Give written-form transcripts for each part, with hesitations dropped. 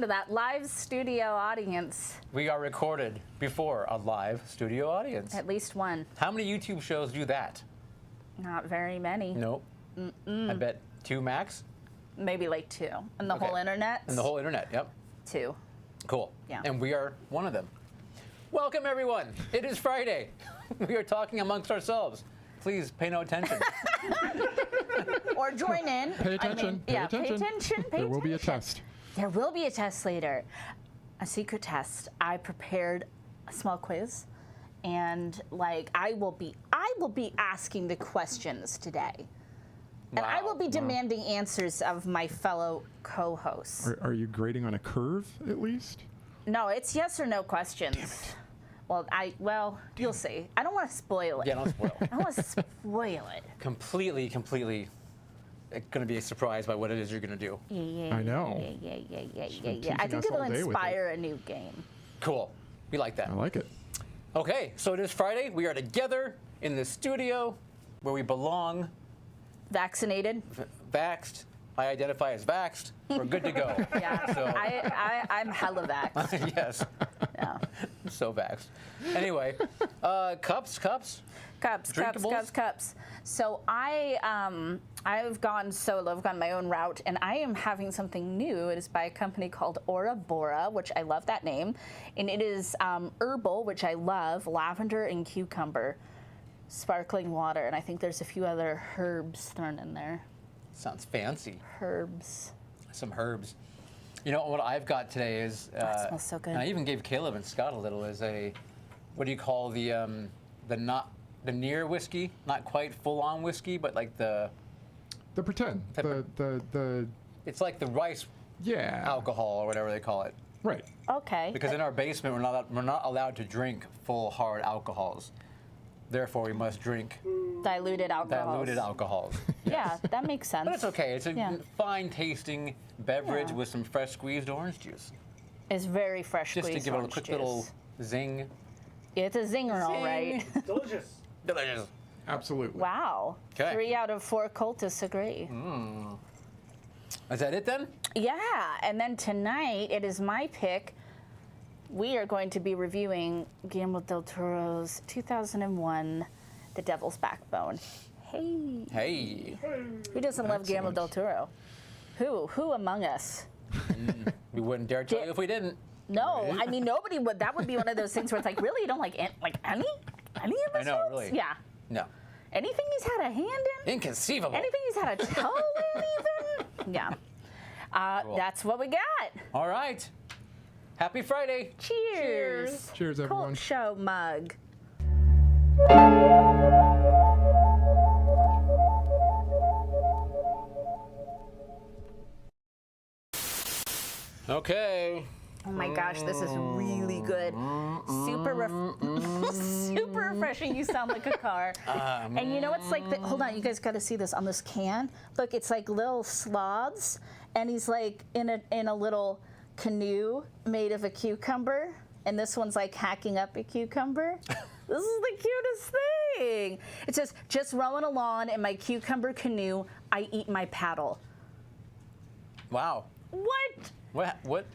listen to that live studio audience. We are recorded before a live studio audience. At least one. How many YouTube shows do that? Not very many. Nope. I bet 2 max. Maybe like 2. And the whole internet? And the whole internet, yep. 2. Cool. Yeah. And we are one of them. Welcome, everyone. It is Friday. We are talking amongst ourselves. Please pay no attention. Or join in. Pay attention. Pay attention. There will be a test. There will be a test later. A secret test. I prepared a small quiz. And like I will be asking the questions today. And I will be demanding answers of my fellow co-hosts. Are you grading on a curve at least? No, it's yes or no questions. Damn it. Well, you'll see. I don't want to spoil it. Yeah, don't spoil. I don't want to spoil it. Completely going to be surprised by what it is you're going to do. Yeah. I know. Yeah. I think it'll inspire a new game. Cool. We like that. I like it. Okay, so it is Friday. We are together in the studio where we belong. Vaccinated? Vaxxed. I identify as vaxxed. We're good to go. Yeah. So, I'm hella vaxxed. yes. Yeah. I'm so vaxxed. Anyway, cups. Cups. Drinkables? So I've gone solo. I've gone my own route, and I am having something new. It is by a company called Ora Bora, which I love that name, and it is herbal, which I love, lavender and cucumber, sparkling water, and I think there's a few other herbs thrown in there. Sounds fancy. Herbs. Some herbs. You know what I've got today is. That smells so good. And I even gave Caleb and Scott a little. Is a, what do you call the near whiskey? Not quite full on whiskey, but like the pretend. The It's like the rice alcohol or whatever they call it. Right. Okay. Because in our basement we're not allowed to drink full hard alcohols. Therefore, we must drink diluted alcohols. Yes. Yeah, that makes sense. But it's okay. It's a fine-tasting beverage with some fresh squeezed orange juice. It's very fresh Just squeezed to give it a orange quick juice. little zing. It's a zinger, all right. Delicious. Delicious. Absolutely. Wow. 'Kay. 3 out of 4 cultists agree. Is that it then? Yeah, and then tonight it is my pick. We are going to be reviewing Guillermo del Toro's 2001, The Devil's Backbone. Hey. Hey. Who doesn't love Guillermo del Toro? Who among us? We wouldn't dare tell you if we didn't. No, I mean nobody would. That would be one of those things where it's like, really, you don't like any of his I know, films? really. Yeah. No. Anything he's had a hand in? Inconceivable. Anything he's had a toe in, even? Yeah. Cool. That's what we got. All right. Happy Friday. Cheers. Cheers, everyone. Cult show mug. Okay. Oh my gosh, this is really good. Super refreshing. You sound like a car. And you know, it's like, hold on, you guys got to see this on this can. Look, it's like little sloths, and he's like in a little canoe made of a cucumber, and this one's like hacking up a cucumber. This is the cutest thing. It says, just rowing along in my cucumber canoe, I eat my paddle. Wow. What? What? What?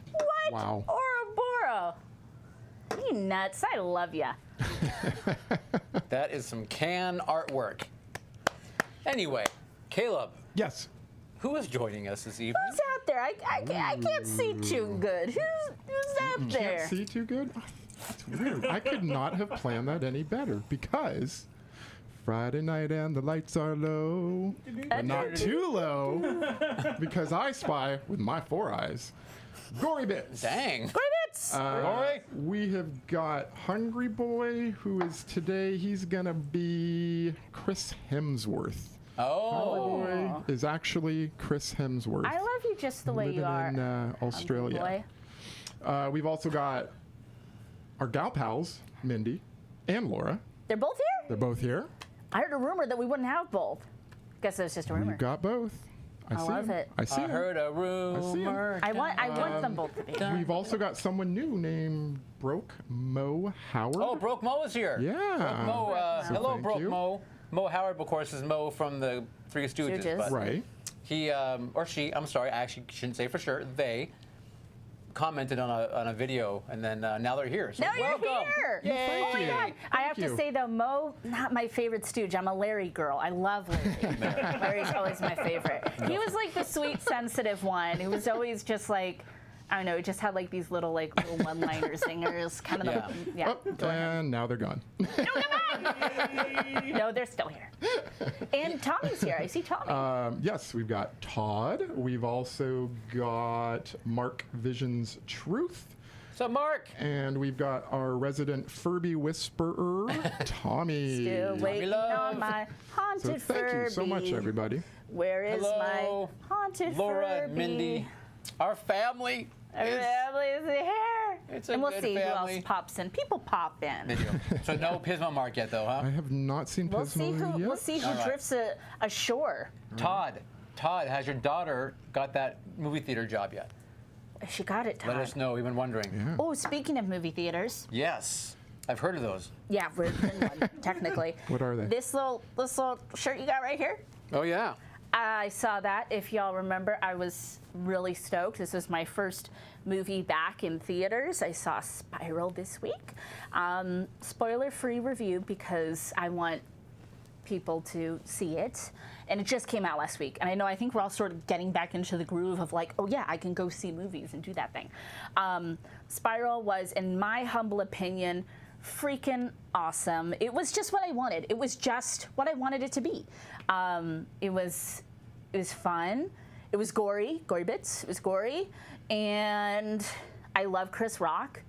Wow. Ouroboros. You nuts. I love ya. That is some can artwork. Anyway, Caleb, Yes. who is joining us this evening? Who's out there? I can't see too good. Who's out there? Can't see too good? That's weird. I could not have planned that any better because Friday night and the lights are low, but not too low because I spy with my 4 eyes. Gory Bits. Dang. Great bits. Rory? We have got Hungry Boy, who is today, he's going to be Chris Hemsworth. Oh. Boy is actually Chris Hemsworth. I love you just the way living you are. in Australia. Boy. We've also got our gal pals, Mindy and Laura. They're both here? They're both here. I heard a rumor that we wouldn't have both. Guess it was just a rumor. We've got both. I see love 'em. it. I see I 'em. heard a rumor. I want them both to be. We've also got someone new named Broke Mo Howard. Oh, Broke Mo is here. Yeah. Broke Mo, So hello, thank Broke you. Mo. Mo Howard, of course, is Mo from the Three Stooges. Stooges. But Right. he, or she, I'm sorry, I actually shouldn't say for sure, they commented on a video, and then now they're here. So Now you're welcome. here. Yay. Thank Oh my you. God. I have you. to say though, Mo, not my favorite stooge. I'm a Larry girl. I love Larry. Larry's always my favorite. He was like the sweet, sensitive one who was always just like, I don't know, just had like these little one-liner zingers, kind of Yeah. And now they're gone. No, they're still here. And Tommy's here. I see Tommy. Yes, we've got Todd. We've also got Mark Vision's Truth. So Mark. And we've got our resident Furby whisperer, Tommy. Still waiting love. on my So haunted thank Furby. you so much, everybody. Where is Hello, my haunted Laura Furby? and Mindy. Our family. Our family is here. It's a and we'll good see who family. else pops in. People pop They in. do. So no Pismo Mark yet, though, huh? I have not seen We'll see Pismo who yet. we'll see who All right. drifts ashore. Todd, has your daughter got that movie theater job yet? She got it, Todd. Let us know. We've been wondering. Yeah. Oh, speaking of movie theaters, Yes, I've heard of those. yeah, we're in one technically. What are they? This little shirt you got right here. Oh yeah. I saw that. If y'all remember, I was really stoked. This was my first movie back in theaters. I saw Spiral this week. Spoiler-free review because I want people to see it. And it just came out last week. And I think we're all sort of getting back into the groove of like, oh yeah, I can go see movies and do that thing. Spiral was, in my humble opinion, freaking awesome. It was just what I wanted. It was just what I wanted it to be. It was fun. It was gory bits. It was gory, and I love Chris Rock.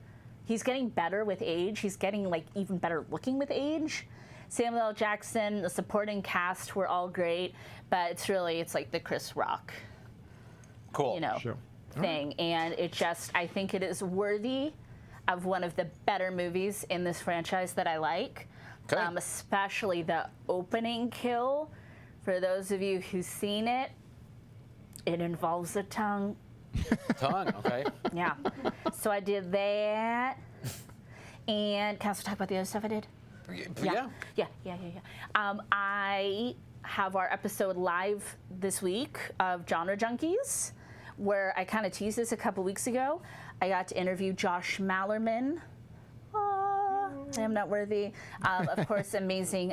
He's getting better with age. He's getting like even better looking with age. Samuel L. Jackson, the supporting cast were all great, but it's like the Chris Rock, Cool. Sure. thing, and I think it is worthy of one of the better movies in this franchise that I like. Okay. Especially the opening kill. For those of you who've seen it, it involves a tongue. Tongue. Okay. Yeah. So I did that. And can I also talk about the other stuff I did? Yeah. I have our episode live this week of Genre Junkies, where I kind of teased this a couple weeks ago. I got to interview Josh Mallerman. I am not worthy. Of course, amazing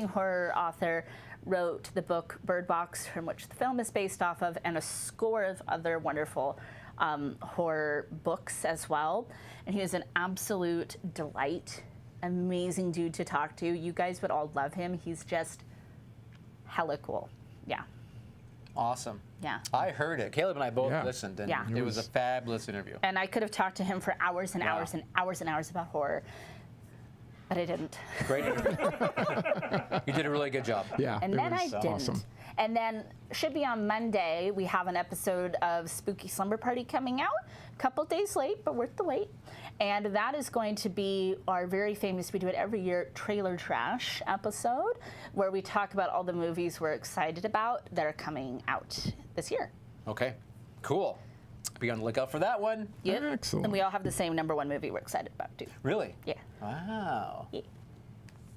horror author, wrote the book Bird Box, from which the film is based off of, and a score of other wonderful horror books as well. And he is an absolute delight, amazing dude to talk to. You guys would all love him. He's just hella cool. Yeah. Awesome. Yeah. I heard it. Caleb and I both Yeah. listened, and Yeah. it was a fabulous interview. And I could have talked to him for hours and Wow. hours and hours and hours about horror, but I didn't. Great interview. You did a really good job. Yeah. And it then I was didn't. awesome. And then should be on Monday, we have an episode of Spooky Slumber Party coming out. A couple days late, but worth the wait. And that is going to be our very famous, we do it every year, Trailer Trash episode, where we talk about all the movies we're excited about that are coming out this year. Okay. Cool. Be on the lookout for that one. Yep. Excellent. And we all have the same number one movie we're excited about, too. Really? Yeah. Wow. Yeah.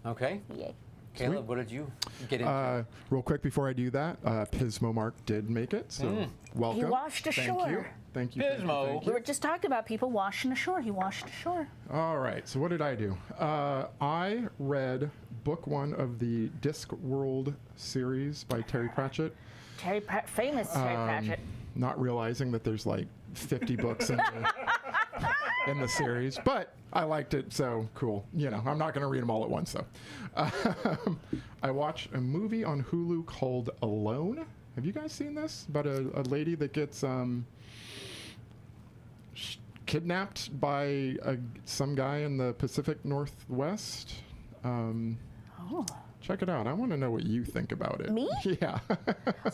Okay. Yay. Caleb, what did you get into? Real quick before I do that, Pismo Mark did make it, so welcome. He washed Thank ashore. you. Thank you. Pismo. We were just talking about people washing ashore. He washed ashore. All right, so what did I do? I read book one of the Discworld series by Terry Pratchett, Famous Terry Pratchett. not realizing that there's like 50 books in the series, but I liked it, so cool. You know, I'm not going to read them all at once, though. I watched a movie on Hulu called Alone. Have you guys seen this? About a lady that gets kidnapped by some guy in the Pacific Northwest. Check it out. I want to know what you think about it. Me? Yeah.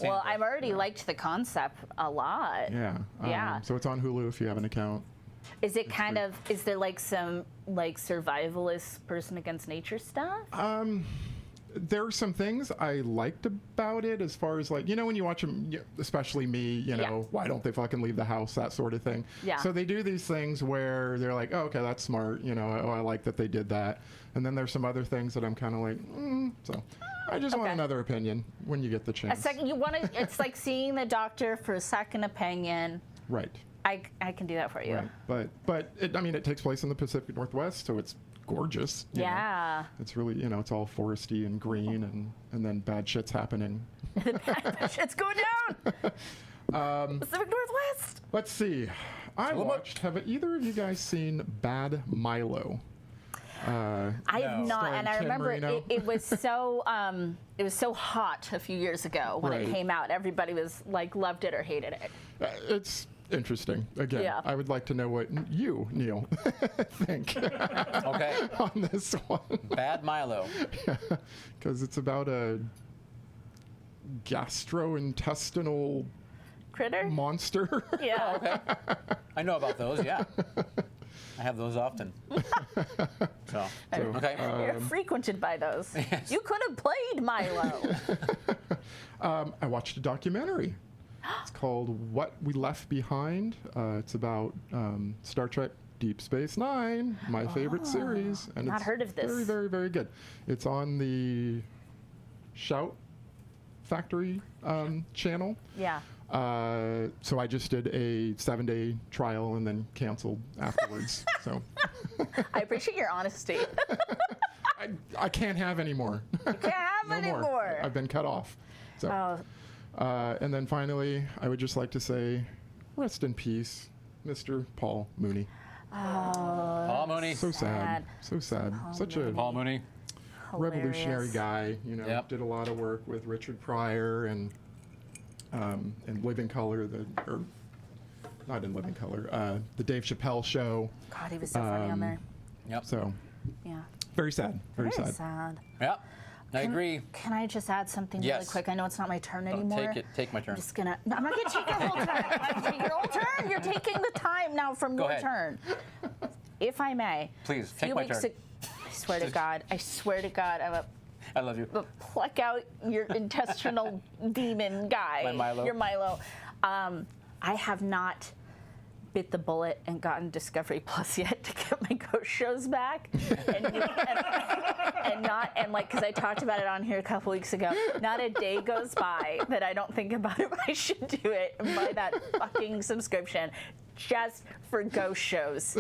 Well, I've already liked the concept a lot. Yeah. Yeah. So it's on Hulu if you have an account. Is it kind of, is there like some like survivalist person against nature stuff? There are some things I liked about it, as far as like, you know, when you watch them, especially me, you know, Yeah. why don't they fucking leave the house, that sort of thing. Yeah. So they do these things where they're like, oh, okay, that's smart, you know, oh, I like that they did that. And then there's some other things that I'm kind of like, so I just want Okay. another opinion when you get the chance. A second, you want to, it's like seeing the doctor for a second opinion. Right. I can do that for you. Right. But it takes place in the Pacific Northwest, so it's gorgeous. you know. Yeah. It's really, it's all foresty and green, and then bad shit's happening. Shit's going down. Pacific Northwest. Let's see. I watched. Have either of you guys seen Bad Milo? I have not, Starring and I Ken remember Marino. it was so hot a few years ago when it Right. came out. Everybody was like loved it or hated it. It's interesting. Again, Yeah. I would like to know what you, Neil, think Okay. on this one. Bad Milo. Because it's about a gastrointestinal Critter. monster. Yeah. Okay. I know about those. Yeah. I have those often. So, okay. You're frequented by those. You could have played Milo. I watched a documentary. It's called What We Left Behind. It's about Star Trek Deep Space Nine, my favorite series. And Not it's heard of this. Very, very, very good. It's on the Shout Factory channel. Yeah. So I just did a 7-day trial and then canceled afterwards. So I appreciate your honesty. I can't have any more. Can't have No any more. more. I've been cut off. So. Oh, And then finally, I would just like to say, rest in peace, Mr. Paul Mooney. Paul Mooney. So sad. Sad. So sad. Such a Paul Mooney. revolutionary hilarious. guy. Yep. Did a lot of work with Richard Pryor and Living Color, or not in Living Color, the Dave Chappelle Show. God, he was so funny on there. Yep. So Yeah. very sad. Very Very sad. sad. Yep. I agree. Can I just add something really Yes. quick? I know it's not my turn anymore. Take my turn. I'm just gonna. No, I'm not gonna take your whole turn. I'm gonna take your whole turn. You're taking the time now from Go your ahead. turn. If I may. Please, a few take my weeks turn. I swear to God. I swear to God. I'm a I love you. pluck out your intestinal demon guy. My Milo. Your Milo. I have not bit the bullet and gotten Discovery Plus yet to get my ghost shows back, and like because I talked about it on here a couple weeks ago. Not a day goes by that I don't think about if I should do it and buy that fucking subscription just for ghost shows.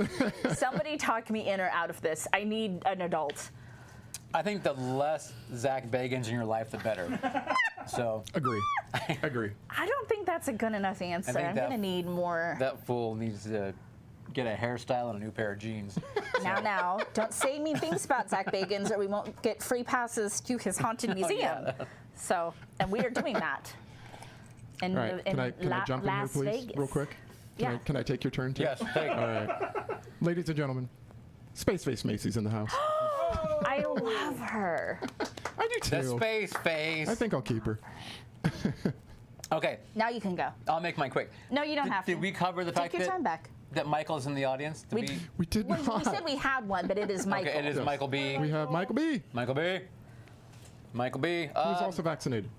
Somebody talk me in or out of this. I need an adult. I think the less Zach Bagans in your life, the better. So Agree. Agree. I don't think that's a good enough answer. think I'm that- gonna need more. that fool needs to get a hairstyle and a new pair of jeans. Now, don't say mean things about Zach Bagans, or we won't get free passes to his haunted museum. So, and we are doing that. All right. Can I jump in here, Las please, Vegas. real quick? Can I take your turn too? Yes, take All right. Ladies and gentlemen, Space Face Macy's in the house. I love her. I do the too. space face. I think I'll keep her. Okay, Now you can go. I'll make mine quick. No, you don't have to. Did we cover the Take fact your that time back. that Michael's in the audience? Did We did We not. said we had one, but it is Michael. Okay, it is Yes. Michael B. We have Michael B, Michael B. Michael B. who's also vaccinated.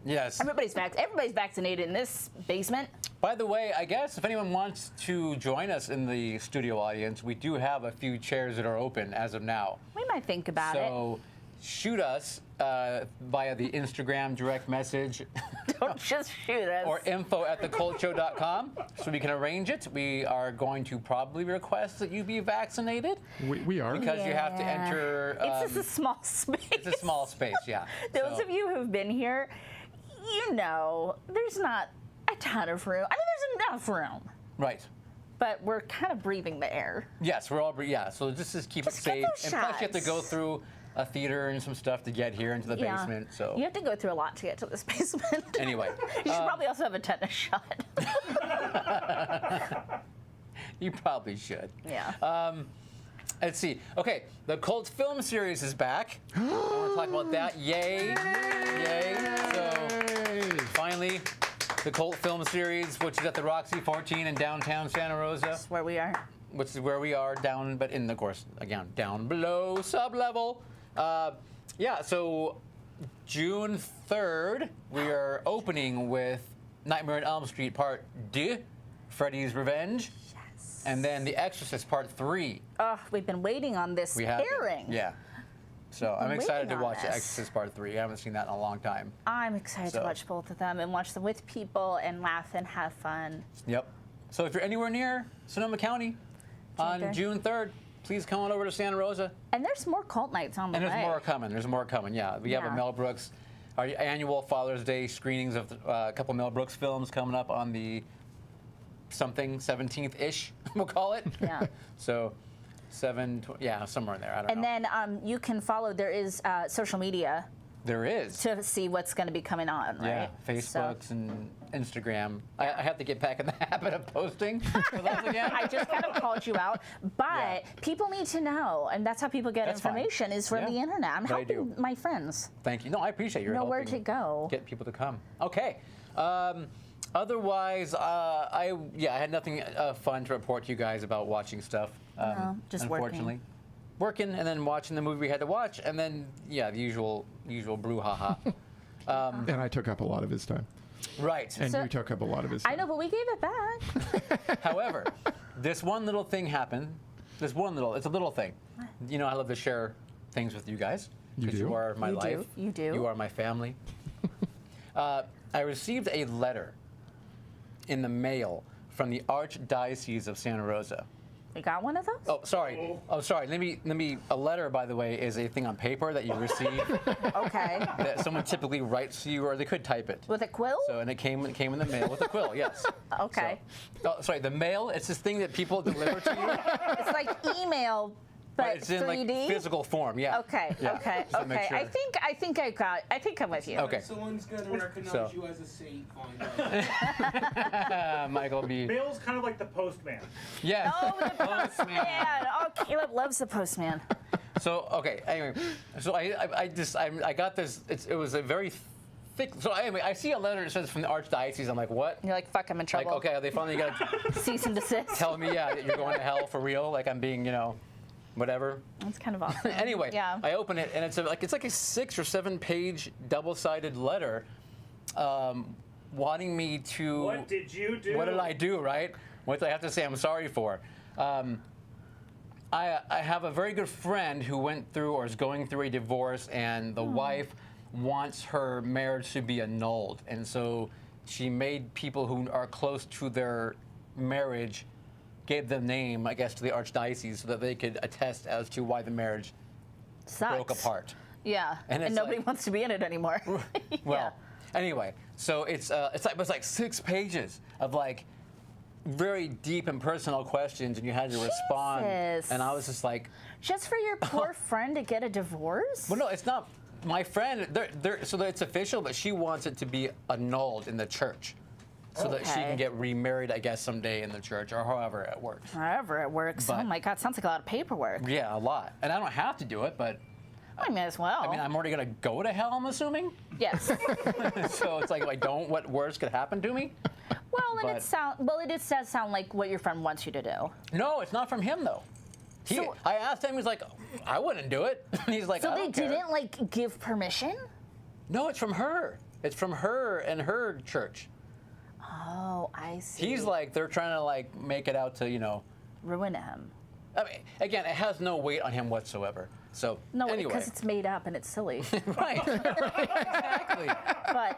Yes. Everybody's vaccinated in this basement. By the way, I guess if anyone wants to join us in the studio audience, we do have a few chairs that are open as of now. We might think about it. So shoot us via the Instagram direct message Don't just shoot us. or info@thecultshow.com so we can arrange it. We are going to probably request that you be vaccinated We are. because you have to Yeah. enter. It's just a small space. it's a small space, yeah. Those So- of you who've been here, you know there's not a ton of room. I mean, there's enough room, Right. but we're kind of breathing the air. Yes, we're all. Yeah. So just keep Just it get safe. those And plus, you have to shots. go through a theater and some stuff to get here into the basement. So You have to go through a lot to get to this basement. anyway, You should probably also have a tetanus shot. you probably should. Yeah. Let's see. Okay, the Cult film series is back. I want to talk about that. Yay! Yay! So Hey. finally, the Cult film series, which is at the Roxy 14 in downtown Santa Rosa, That's where we are. which is where we are down, but in the course again down below sub-level. Yeah. So June 3rd, we are opening with Nightmare on Elm Street Part 2, Freddy's Revenge, Yes. and then The Exorcist Part 3. Oh, we've been waiting on this We have airing. Yeah. So I'm been excited to waiting on watch The this. Exorcist Part 3. I haven't seen that in a long time. I'm excited So- to watch both of them and watch them with people and laugh and have fun. Yep. So if you're anywhere near Sonoma County on Okay. June 3rd, please come on over to Santa Rosa. And there's more cult nights on the And way. there's more coming. There's more coming. Yeah, we have a Yeah. Mel Brooks, our annual Father's Day screenings of a couple Mel Brooks films coming up on the 17th-ish, we'll call it. Yeah. So, somewhere in there. I don't And know. then you can follow. There is social media There is. to see what's going to be coming on, right? Yeah, So- Facebooks and Instagram. I have to get back in the habit of posting for those again. I just kind of called you out, but Yeah. people need to know, and that's how people get That's fine. information is from Yeah. the internet. I'm But I do. helping my friends Thank you. No, I appreciate your know where helping to go. get people to come. Okay. Otherwise, I had nothing fun to report to you guys about watching stuff. No, just unfortunately. Working and then watching the movie we had to watch, and then the usual brouhaha. And I took up a lot of his time. Right. And So- you took up a lot of his time. I know, but we gave it back. However, this one little thing happened. It's a little thing. You know, I love to share things with you guys. You 'Cause do? You are my You do. life. You do. You are my family. I received a letter in the mail from the Archdiocese of Santa Rosa. You got one of those? Oh, sorry. Let me. A letter, by the way, is a thing on paper that you receive Okay. that someone typically writes to you, or they could type it. With a quill? So, and it came in the mail with a quill. Yes. Okay. So, the mail. It's this thing that people deliver to you. It's like email, but it's in 3D. like physical form. Yeah. Okay. Yeah, Okay. just to make Okay. sure. I think I'm with you. Okay. Someone's gonna recognize So- you as a saint. Find out. Michael B. Mail's kind of like the postman. Yes. Oh, the postman. Oh, Caleb loves the postman. So okay. Anyway, so I got this. It was a very thick. So anyway, I see a letter that says from the Archdiocese. I'm like, what? You're like, fuck, I'm in Like, trouble. okay, they finally got to Cease and desist. tell me, that you're going to hell for real. Like I'm being, whatever. That's kind of awesome. Anyway, Yeah. I open it and it's like a 6 or 7 page double-sided letter, wanting me to. What did you do? What did I do? Right? What did I have to say? I'm sorry for. I have a very good friend who went through or is going through a divorce, and the wife wants her marriage to be annulled, and so she made people who are close to their marriage gave them name, I guess, to the Archdiocese so that they could attest as to why the marriage Sucks. broke apart. Yeah. And And it's nobody like- wants to be in it anymore. Well, anyway, so it was like 6 pages of like very deep and personal questions, and you had to respond. Jesus. And I was just like, Just for your poor friend to get a divorce? well, no, it's not. My friend, so that it's official, but she wants it to be annulled in the church, so that she Okay. can get remarried, I guess, someday in the church or however it works. However it works. But- Oh my God, sounds like a lot of paperwork. Yeah, a lot, and I don't have to do it, but I mean, as well. I mean, I'm already gonna go to hell, I'm assuming. yes. So it's like, if I don't, what worse could happen to me? Well, and But- it does sound like what your friend wants you to do. No, it's not from him though. So- I asked him. He's like, I wouldn't do it. He's like, So I they don't care. didn't like give permission? No, it's from her. It's from her and her church. Oh, I see. He's like, they're trying to like make it out to ruin him. I mean, again, it has no weight on him whatsoever. So No, anyway, because it's made up and it's silly. right, exactly. But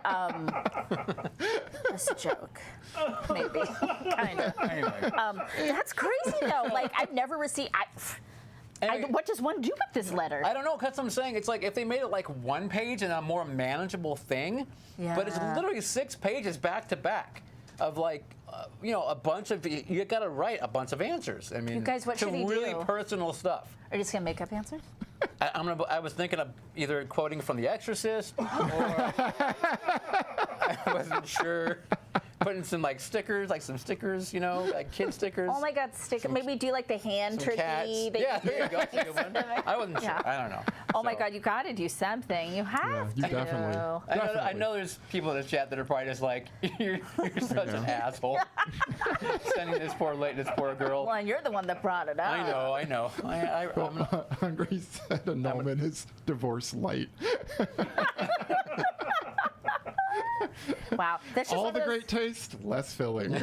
it's a joke, maybe, kind of. Anyway, That's crazy though. Like I've never received. Anyway. What does one do with this letter? I don't know, because I'm saying it's like if they made it like 1 page and a more manageable thing, but it's Yeah. literally 6 pages back to back of like, a bunch of, you got to write a bunch of answers. I mean, You guys, what to should he really do? personal stuff. Are you just gonna make up answers? I was thinking of either quoting from The Exorcist, or I wasn't sure. Putting some like stickers, like some stickers, like kid stickers. Oh my God, stick. Maybe do like the hand some turkey. cats. that Yeah, you there you go. That's a good one. I wasn't Yeah. sure. I don't know. Oh my So- God, you got to do something. You have you to. definitely- I Definitely. know there's people in the chat that are probably just like, you're such an asshole. Sending this poor girl. Well, and you're the one that brought it up. I know. I'm Hungry said annulment is divorce light. Wow. That's just All one the of those- great taste, less filling.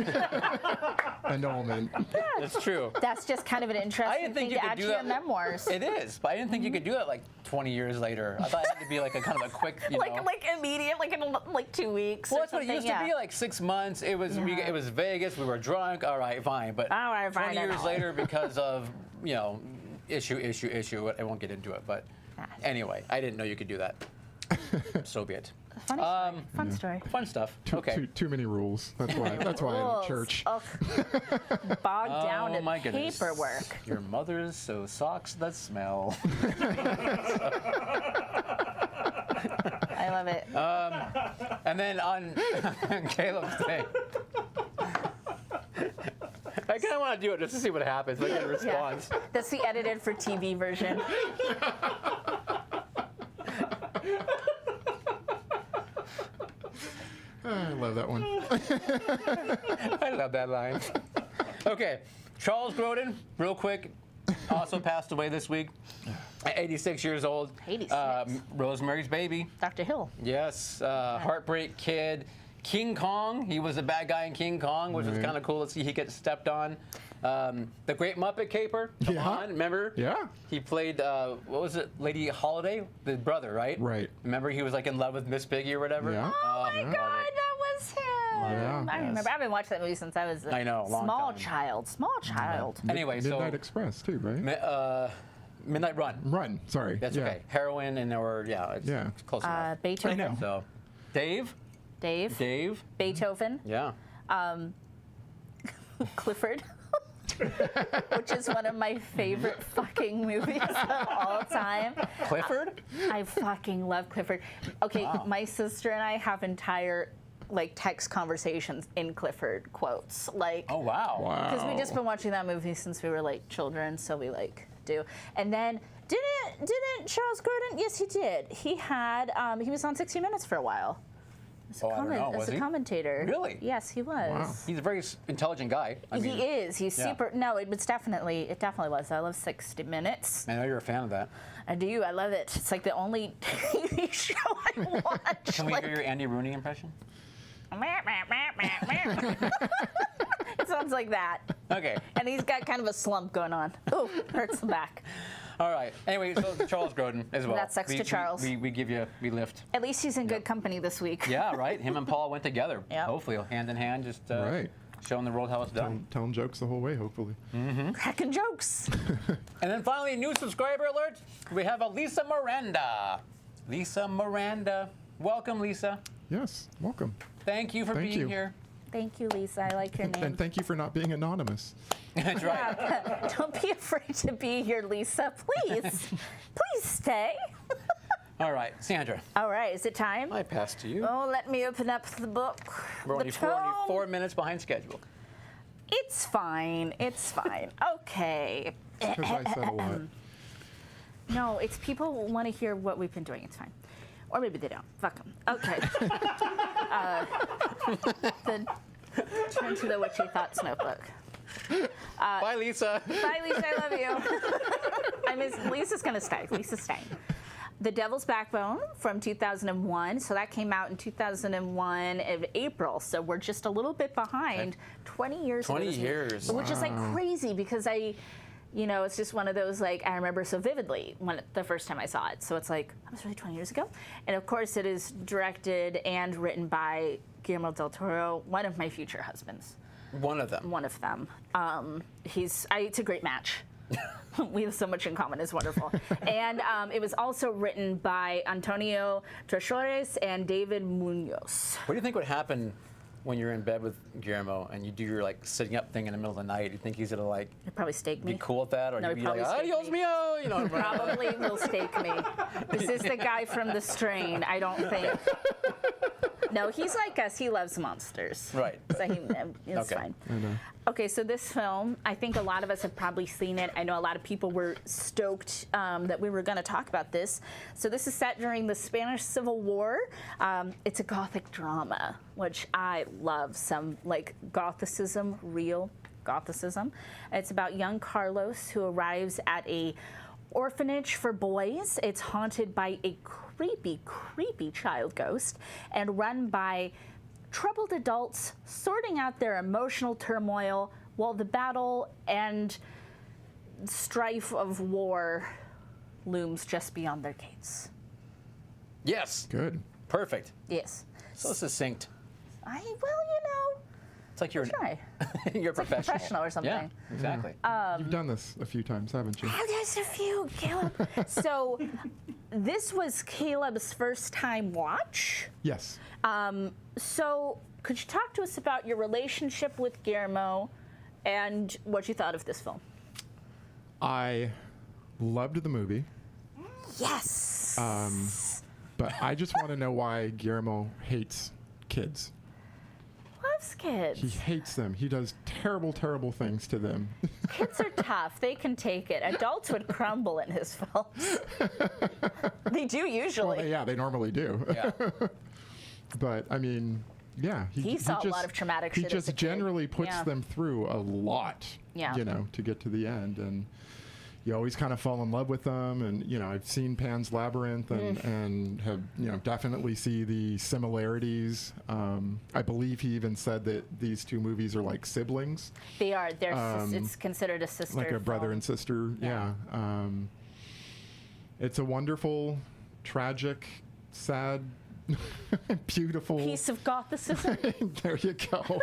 Annulment. It's true. That's just kind of an interesting thing to add to your memoirs. It is, but I didn't think you could do that like 20 years later. I thought it had to be like a kind of a quick, you know. Like immediate, like in like 2 weeks. Well, or that's what it something, used to be, like 6 months. It was it was Vegas. We were drunk. All right, fine. But All right, fine, 20 years and all. later, because of issue. I won't get into it. But anyway, I didn't know you could do that. So be it. Funny story. Fun story. Fun stuff. Okay. Too many rules. That's why I'm Rules. at church. Oh, bogged down Oh in my goodness. paperwork. Your mother's so socks that smell. I love it. And then on Caleb's day, I kind of want to do it just to see what happens. Like a response. That's the edited for TV version. I love that one. I love that line. Okay, Charles Grodin, real quick, also passed away this week at 86 years old. 86. Rosemary's Baby. Dr. Hill. Yes, Heartbreak Kid. King Kong, he was a bad guy in King Kong, which was Right. kind of cool to see he gets stepped on. The Great Muppet Caper, come Yeah. on, remember? Yeah. He played, what was it, Lady Holiday? The brother, right? Right. Remember he was like in love with Miss Piggy or whatever? Yeah. Oh my love God, it. that was him. Yeah. I remember. I've been watching that movie since I was a I know, long small time. child. Small child. Anyway, so Midnight Express too, right? Midnight Run. Run. Sorry. That's yeah. okay. Heroin and it's Yeah. close enough. Beethoven. I know. So, Dave, Dave. Beethoven. yeah. Clifford. Which is one of my favorite fucking movies of all time. Clifford? I fucking love Clifford. Okay, my sister and I have entire text conversations in Clifford quotes. Oh, wow. Because we just been watching that movie since we were children, so we do. And then didn't Charles Grodin? Yes, he did. He had he was on 60 Minutes for a while. As I don't know. Was a he? commentator. Really? Yes, he was. Wow. He's a very intelligent guy. I mean, He is. He's yeah. super. No, it definitely was. I love 60 Minutes. I know you're a fan of that. I do. I love it. It's like the only TV show I watch. Can we hear your Andy Rooney impression? It sounds like that. Okay. And he's got kind of a slump going on. Ooh, hurts the back. All right. Anyway, so Charles Grodin as well. That sucks to Charles. We lift. At least he's in good company this week. Yeah, right. Him and Paul went together. Yep. Hopefully, hand in hand, just Right. showing the world how it's done. Telling jokes the whole way, hopefully. Cracking jokes. And then finally, new subscriber alert. We have a Lisa Miranda. Lisa Miranda. Welcome, Lisa. Yes. Welcome. Thank you for Thank being you. here. Thank you, Lisa. I like your name. And thank you for not being anonymous. That's right. Don't be afraid to be here, Lisa. Please. Please stay. All right, Sandra. All right, is it time? I pass to you. Oh, let me open up the book. We're only The 4 tome. minutes behind schedule. It's fine. It's fine. Okay. Because I said a lot. No, it's people want to hear what we've been doing. It's fine. Or maybe they don't. Fuck them. Okay. Turn to the Witchy Thoughts notebook. Bye, Lisa. Bye, Lisa. I love you. Lisa's going to stay. Lisa's staying. The Devil's Backbone from 2001. So that came out in 2001 of April. So we're just a little bit behind. 20 years. 20 ago this years. Which is crazy because it's just one of those I remember so vividly the first time I saw it. So it's that was really 20 years ago. And of course it is directed and written by Guillermo del Toro, one of my future husbands. One of them. One of them. It's a great match. We have so much in common. It's wonderful. And it was also written by Antonio Trashores and David Munoz. What do you think would happen when you're in bed with Guillermo and you do your sitting up thing in the middle of the night? You think he's gonna He'd probably stake me. be cool with that, or No, you'd he'd be like, probably stake adios me. mio, you know? Probably will stake me. This is the guy from The Strain, I don't think. No, he's like us. He loves monsters. Right. So it's Okay. fine. Okay, so this film, I think a lot of us have probably seen it. I know a lot of people were stoked that we were going to talk about this. So this is set during the Spanish Civil War. It's a Gothic drama, which I love. Some Gothicism, real Gothicism. It's about young Carlos who arrives at a orphanage for boys. It's haunted by a creepy, creepy child ghost and run by troubled adults sorting out their emotional turmoil while the battle and strife of war looms just beyond their gates. Yes. Good. Perfect. Yes. So succinct. It's like you're Try. you're a professional. Or something. Yeah, exactly. You've done this a few times, haven't you? Oh, there's a few, Caleb. So, this was Caleb's first time watch. Yes. So, could you talk to us about your relationship with Guillermo and what you thought of this film? I loved the movie, Yes. but I just want to know why Guillermo hates kids. Loves kids. He hates them. He does terrible, terrible things to them. Kids are tough. They can take it. Adults would crumble in his films. They do usually. Yeah, they normally do. Yeah. But I mean, yeah, He saw a lot of traumatic He shit as just a kid. generally puts Yeah. them through a lot, Yeah. to get to the end, and you always kind of fall in love with them. And I've seen Pan's Labyrinth and have definitely see the similarities. I believe he even said that these two movies are like siblings, They are. It's considered a sister. like a brother film. and sister. Yeah. Yeah. It's a wonderful, tragic, sad, beautiful Piece of Gothicism. there you go.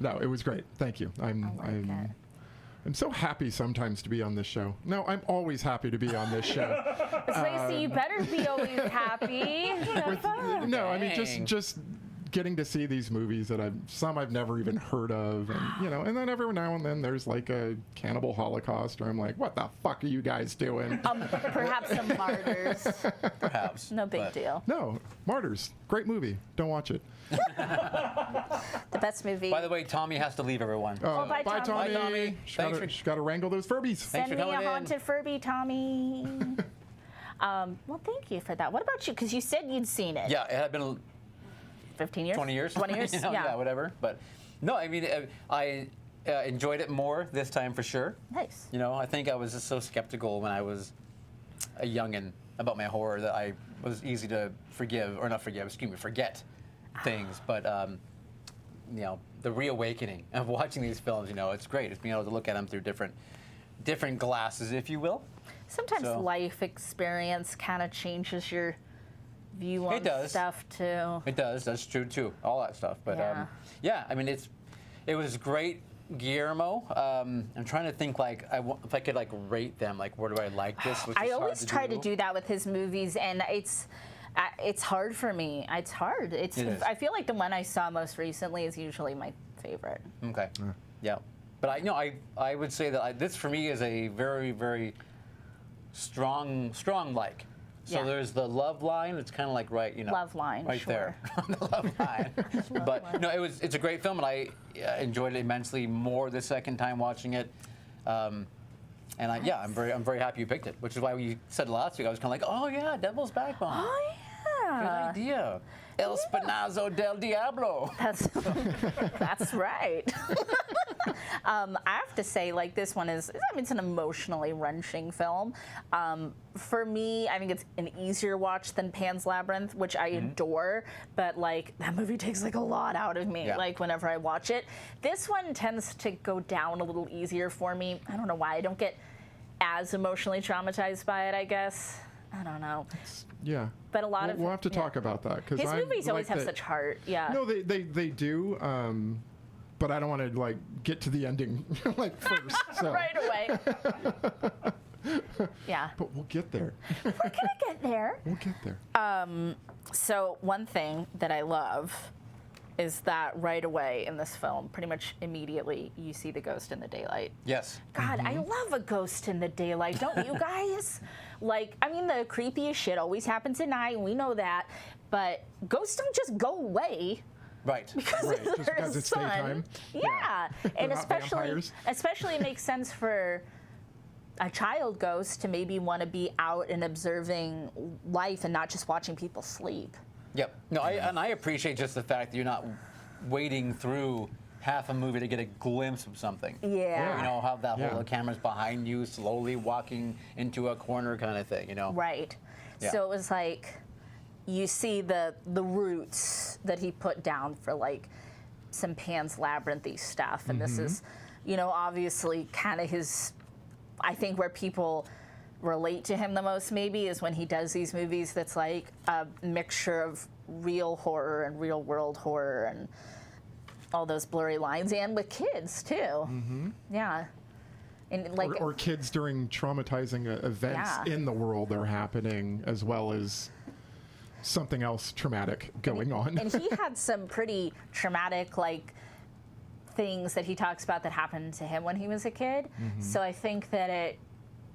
No, it was great. Thank you. I'm so happy sometimes to be on this show. No, I'm always happy to be on this show. Lacey, you better be always happy. Have fun. No, I mean Dang. just getting to see these movies that I've never even heard of, and and then every now and then there's like a cannibal holocaust, or I'm like, what the fuck are you guys doing? Perhaps some martyrs. Perhaps. No big but- deal. No, Martyrs, great movie. Don't watch it. The best movie. By the way, Tommy has to leave everyone. bye, Bye, Tommy. Tommy. Bye, Tommy. Thanks for- She's got to wrangle those Furbies. Thanks Send for me coming a in. haunted Furby, Tommy. Well, thank you for that. What about you? Because you said you'd seen it. Yeah, it had been 15 years? 20 years. 20 years? Yeah, whatever. But no, I mean, I enjoyed it more this time for sure. Nice. I think I was just so skeptical when I was a youngin' about my horror that I was easy to forget things. But the reawakening of watching these films, it's great. It's being able to look at them through different glasses, if you will. Sometimes So- life experience kind of changes your view on It does. stuff, too. It does. That's true too. All that stuff. But Yeah. I mean, it was great. Guillermo. I'm trying to think if I could rate them. Where do I like this? Which I is always hard try to do that with his movies, and it's hard for me. It's hard. It is. I feel like the one I saw most recently is usually my favorite. Okay. Yeah. But I would say that this for me is a very, very strong like. So Yeah. there's the love line. It's kind of like Love line, right sure. there, the love line. But no, it's a great film, and I enjoyed it immensely more the second time watching it. And I'm very happy you picked it, which is why we said last week. I was kind of like, oh yeah, Devil's Backbone. Oh, Good yeah. idea. El Espinazo del Diablo. That's right. I have to say, this one is, it's an emotionally wrenching film. For me, I think it's an easier watch than Pan's Labyrinth, which I adore, but that movie takes a lot out of me, Yeah. whenever I watch it. This one tends to go down a little easier for me. I don't know why. I don't get as emotionally traumatized by it, I guess. I don't know. Yeah. But a lot of we'll have to talk about that, because his movies always have such heart. Yeah. No, they do. But I don't want to get to the ending first. So. Right away. Yeah. But we'll get there. We're gonna get there. We'll get there. So one thing that I love is that right away in this film, pretty much immediately, you see the ghost in the daylight. Yes. God, I love a ghost in the daylight, don't you guys? The creepiest shit always happens at night, and we know that, but ghosts don't just go away. Right. Because Right, just there's because it's sun. daytime? Yeah, Yeah. and They're not vampires. especially it makes sense for a child ghost to maybe want to be out and observing life and not just watching people sleep. Yep. No, I appreciate just the fact that you're not wading through half a movie to get a glimpse of something. Yeah. How that whole Yeah. the camera's behind you, slowly walking into a corner kind of thing. Right. Yeah. So it was you see the roots that he put down for like some Pan's Labyrinthy stuff, and this is, you know, obviously kind of his. I think where people relate to him the most maybe is when he does these movies that's like a mixture of real horror and real world horror and all those blurry lines, and with kids too. Yeah. And like, or kids during traumatizing events in the world are happening, as well as something else traumatic going on. And he had some pretty traumatic like things that he talks about that happened to him when he was a kid. So I think that it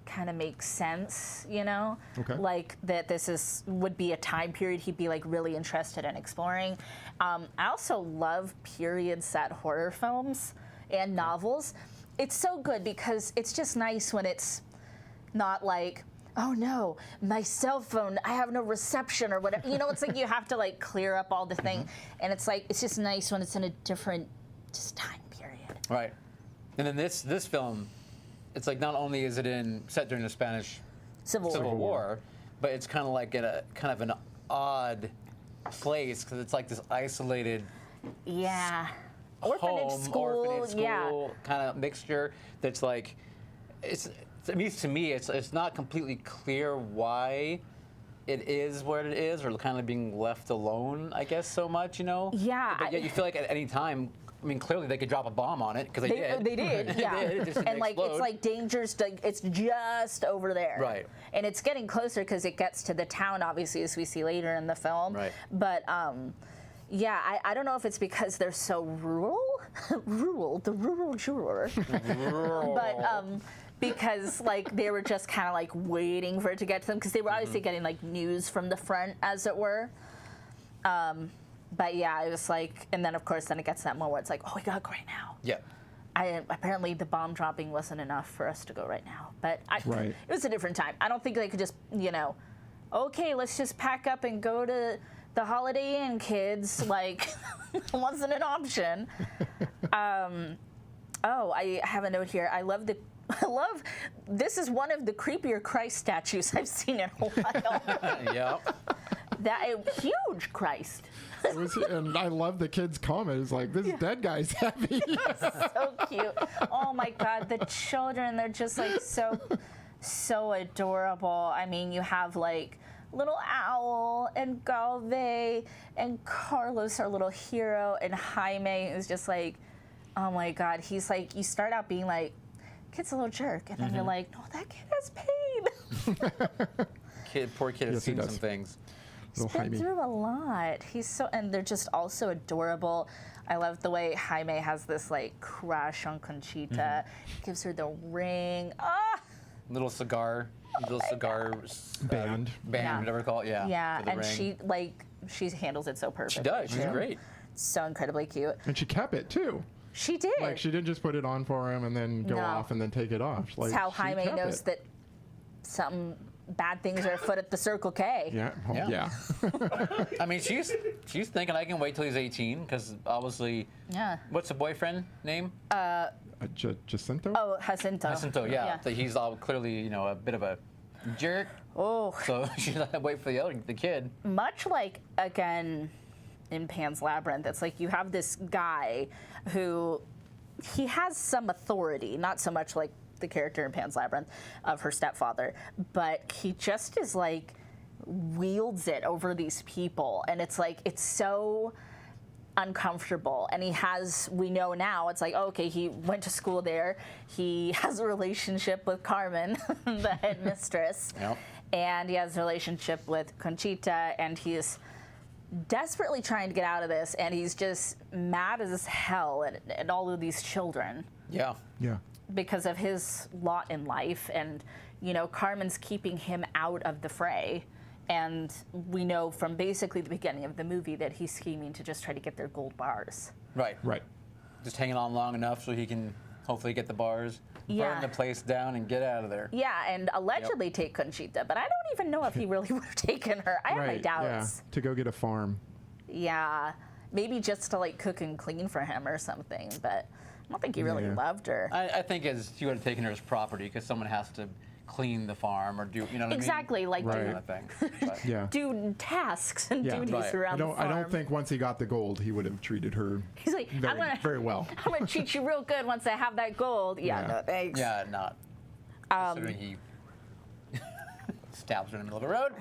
kind of makes sense, you know, like that this would be a time period he'd be like really interested in exploring. I also love period set horror films and novels. It's so good because it's just nice when it's not like, oh no, my cell phone, I have no reception or whatever. You know, it's like you have to like clear up all the thing, and it's like it's just nice when it's in a different just time period. Right. And then this film, it's like not only is it set during the Spanish Civil War, but it's kind of like in a kind of an odd place because it's like this isolated orphanage school kind of mixture that's like at least to me it's not completely clear why it is what it is, or kind of being left alone, I guess, so much, you know. But yet you feel like at any time, I mean, clearly they could drop a bomb on it because they did. They did, yeah. It just and like explode. it's like dangerous. It's just over there, right? And it's getting closer because it gets to the town, obviously, as we see later in the film. Right. But yeah, I don't know if it's because they're so rural, the rural juror, but because like they were just kind of like waiting for it to get to them because they were obviously getting like news from the front, as it were. But yeah, it was like, and then of course, then it gets to that moment where it's like, oh, we gotta go right now. Yeah. Apparently the bomb dropping wasn't enough for us to go right now. But it was a different time. I don't think they could just, you know, okay, let's just pack up and go to the Holiday Inn, kids. Like, wasn't an option. Oh, I have a note here. I love this is one of the creepier Christ statues I've seen in a while. Yep. That a huge Christ. And I love the kid's comment. It's like, this dead guy's heavy. So cute. Oh my God, the children, they're just like so adorable. I mean, you have like little Owl and Galve and Carlos, our little hero, and Jaime is just like, oh my God. He's like, you start out being like, kid's a little jerk. And then you're like, no, that kid has pain. Poor kid has seen some things. He's been through a lot. And they're just also adorable. I love the way Jaime has this like crush on Conchita. He gives her the ring. Little cigar band, whatever it's called. Yeah, and ring. she handles it so perfectly. She does. She's great. So incredibly cute. And she kept it too. She did. Like, she didn't just put it on for him and then go off and then take it off. Like, that's how Jaime knows that something bad things are afoot at the Circle K. Yeah. Well, yeah. I mean, she's thinking I can wait till he's 18 because obviously. Yeah. What's the boyfriend name? Jacinto? Oh, Jacinto. Jacinto, yeah. So he's all clearly, you know, a bit of a jerk. Oh. So she's not gonna wait for the kid. Much like, again, in Pan's Labyrinth, it's like you have this guy who he has some authority, not so much like the character in Pan's Labyrinth of her stepfather, but he just is like wields it over these people, and it's like it's so uncomfortable. And we know now, it's like, okay, he went to school there, he has a relationship with Carmen, the headmistress, and he has a relationship with Conchita, and he's desperately trying to get out of this, and he's just mad as hell at all of these children. Yeah. Because of his lot in life, and you know, Carmen's keeping him out of the fray, and we know from basically the beginning of the movie that he's scheming to just try to get their gold bars. Right. Just hanging on long enough so he can hopefully get the bars, burn the place down, and get out of there. Yeah, and allegedly take Conchita, but I don't even know if he really would have taken her. I have my doubts. To go get a farm. Yeah, maybe just to like cook and clean for him or something, but I don't think he really loved her. I think he would have taken her as property because someone has to clean the farm or do, you know what Exactly, I mean? like Right. Kind of thing. But- Yeah. do tasks and Yeah. duties Right. around the I farm. don't think once he got the gold, he would have treated her He's like, very well. I'm gonna treat you real good once I have that gold. Yeah, Yeah. no thanks. Yeah, not. Considering he stabs her in the middle of the road.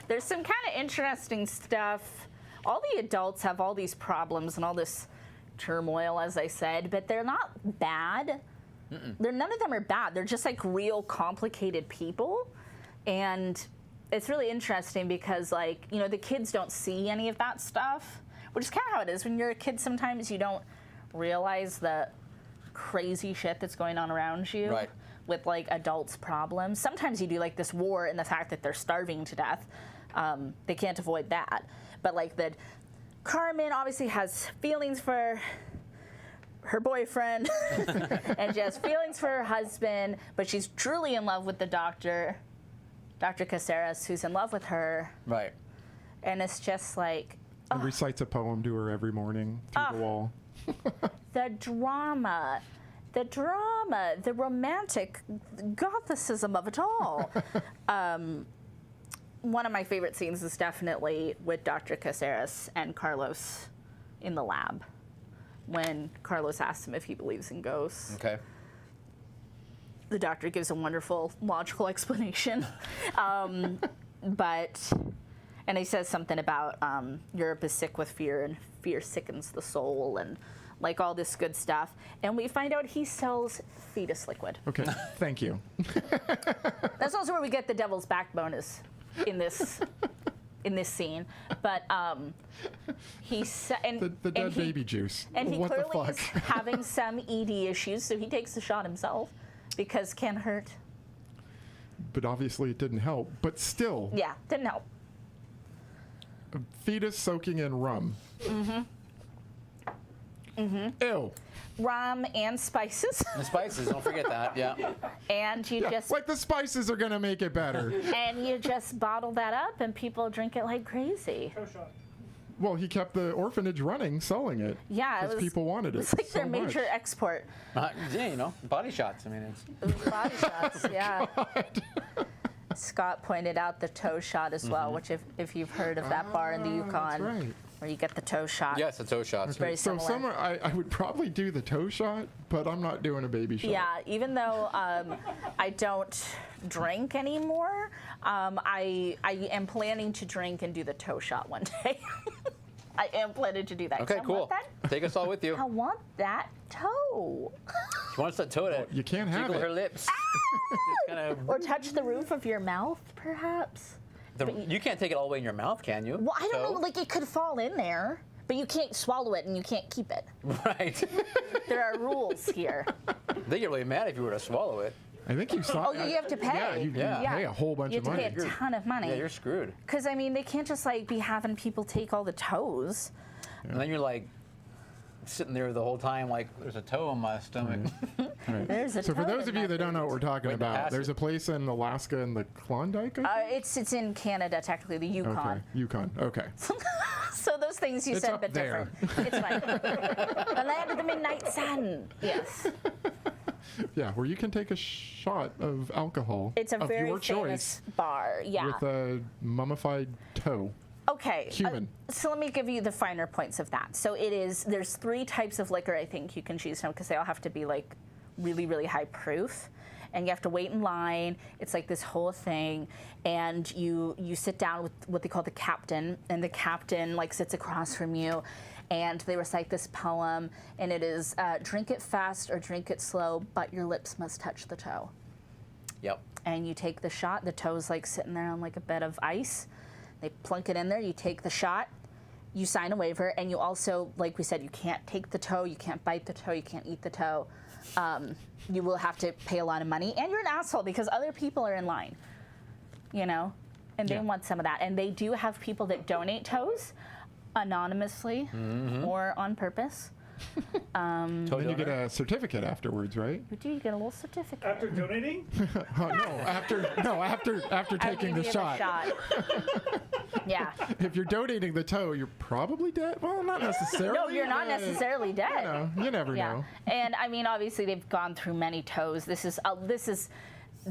There's some kind of interesting stuff. All the adults have all these problems and all this turmoil, as I said, but they're not bad. None of them are bad. They're just like real complicated people. And it's really interesting because, like, you know, the kids don't see any of that stuff, which is kind of how it is when you're a kid. Sometimes you don't realize the crazy shit that's going on around you. Right. With like adults' problems. Sometimes you do, like this war and the fact that they're starving to death. They can't avoid that. But like that, Carmen obviously has feelings for her boyfriend, and she has feelings for her husband, but she's truly in love with the doctor, Dr. Caceres, who's in love with her. Right. And it's just like And recites a poem to her every morning through the wall. the drama, the romantic gothicism of it all. One of my favorite scenes is definitely with Dr. Caceres and Carlos in the lab when Carlos asks him if he believes in ghosts. Okay. The doctor gives a wonderful logical explanation. And he says something about Europe is sick with fear and fear sickens the soul and like all this good stuff. And we find out he sells fetus liquid. Okay, thank you. That's also where we get the devil's backbone is in this scene. But he The dead baby juice. And he what the clearly fuck? is having some ED issues, so he takes the shot himself because can hurt. But obviously it didn't help. But still, Yeah, didn't help. a fetus soaking in rum. Ew. Rum and spices, The spices, don't forget that. Yeah. and you Yeah, just like the spices are gonna make it better. and you just bottle that up, and people drink it like crazy. Toe shot. Well, he kept the orphanage running, selling it. Yeah, it Because was. people wanted it It's like so their major much. export. Yeah, you know, body shots. I mean, it's. Body shots, yeah. Scott pointed out the toe shot as well, which if you've heard of that bar in the Yukon, That's right. where you get the toe shot. Yes, the toe shots. Very So similar. somewhere I would probably do the toe shot, but I'm not doing a baby shot. Yeah, even though I don't drink anymore, I am planning to drink and do the toe shot one day. I am planning to do that. 'cause Okay, I cool. want that- Take us all with you. I want that toe. She wants that toe to You can't have jiggle it. her lips. Just kinda, Or touch the roof of your mouth, perhaps. you can't take it all the way in your mouth, can you? Well, I don't So- know. Like it could fall in there, but you can't swallow it and you can't keep it. Right. There are rules here. They get really mad if you were to swallow it. I think you saw. Oh, you have to pay. Yeah, you Yeah. pay a whole bunch You of have to money. pay a ton of money. Yeah, you're screwed. Because I mean, they can't just like be having people take all the toes. And then you're like sitting there the whole time, like there's a toe in my stomach. There's a So for toe those in of you my that don't know what we're talking Waiting to about, pass there's it. a place in Alaska in the Klondike. I think? It's in Canada, technically, the Yukon. Okay, Yukon. Okay. So those things you It's said, up but there. different. It's fine. The land of the midnight sun. Yes, Yeah, where you can take a shot of alcohol it's a of very your famous choice bar. Yeah. with a mummified toe. Okay. Human. So let me give you the finer points of that. So there's 3 types of liquor I think you can choose from because they all have to be like really, really high proof. And you have to wait in line. It's like this whole thing. And you sit down with what they call the captain. And the captain like sits across from you. And they recite this poem. And it is, drink it fast or drink it slow, but your lips must touch the toe. Yep. And you take the shot. The toe's like sitting there on like a bed of ice. They plunk it in there. You take the shot. You sign a waiver. And you also, like we said, you can't take the toe. You can't bite the toe. You can't eat the toe. You will have to pay a lot of money. And you're an asshole because other people are in line, you know? And they Yeah. want some of that. And they do have people that donate toes anonymously or on purpose. Toe Then you get donor. a certificate afterwards, right? You do, you get a little certificate. After donating? Oh no, after taking the After you shot. Yeah. If you're donating the toe, you're probably dead. Well, not necessarily. No, you're not but, necessarily dead. You never Yeah, know. and I mean, obviously, they've gone through many toes. This is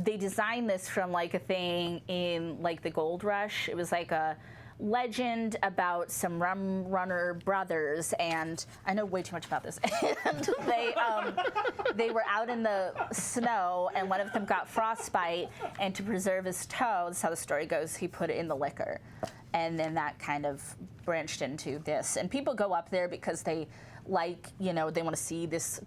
they designed this from like a thing in like the Gold Rush. It was like a legend about some rum runner brothers, and I know way too much about this. And they were out in the snow, and one of them got frostbite, and to preserve his toe, that's how the story goes, he put it in the liquor, and then that kind of branched into this. And people go up there because they like, they want to see this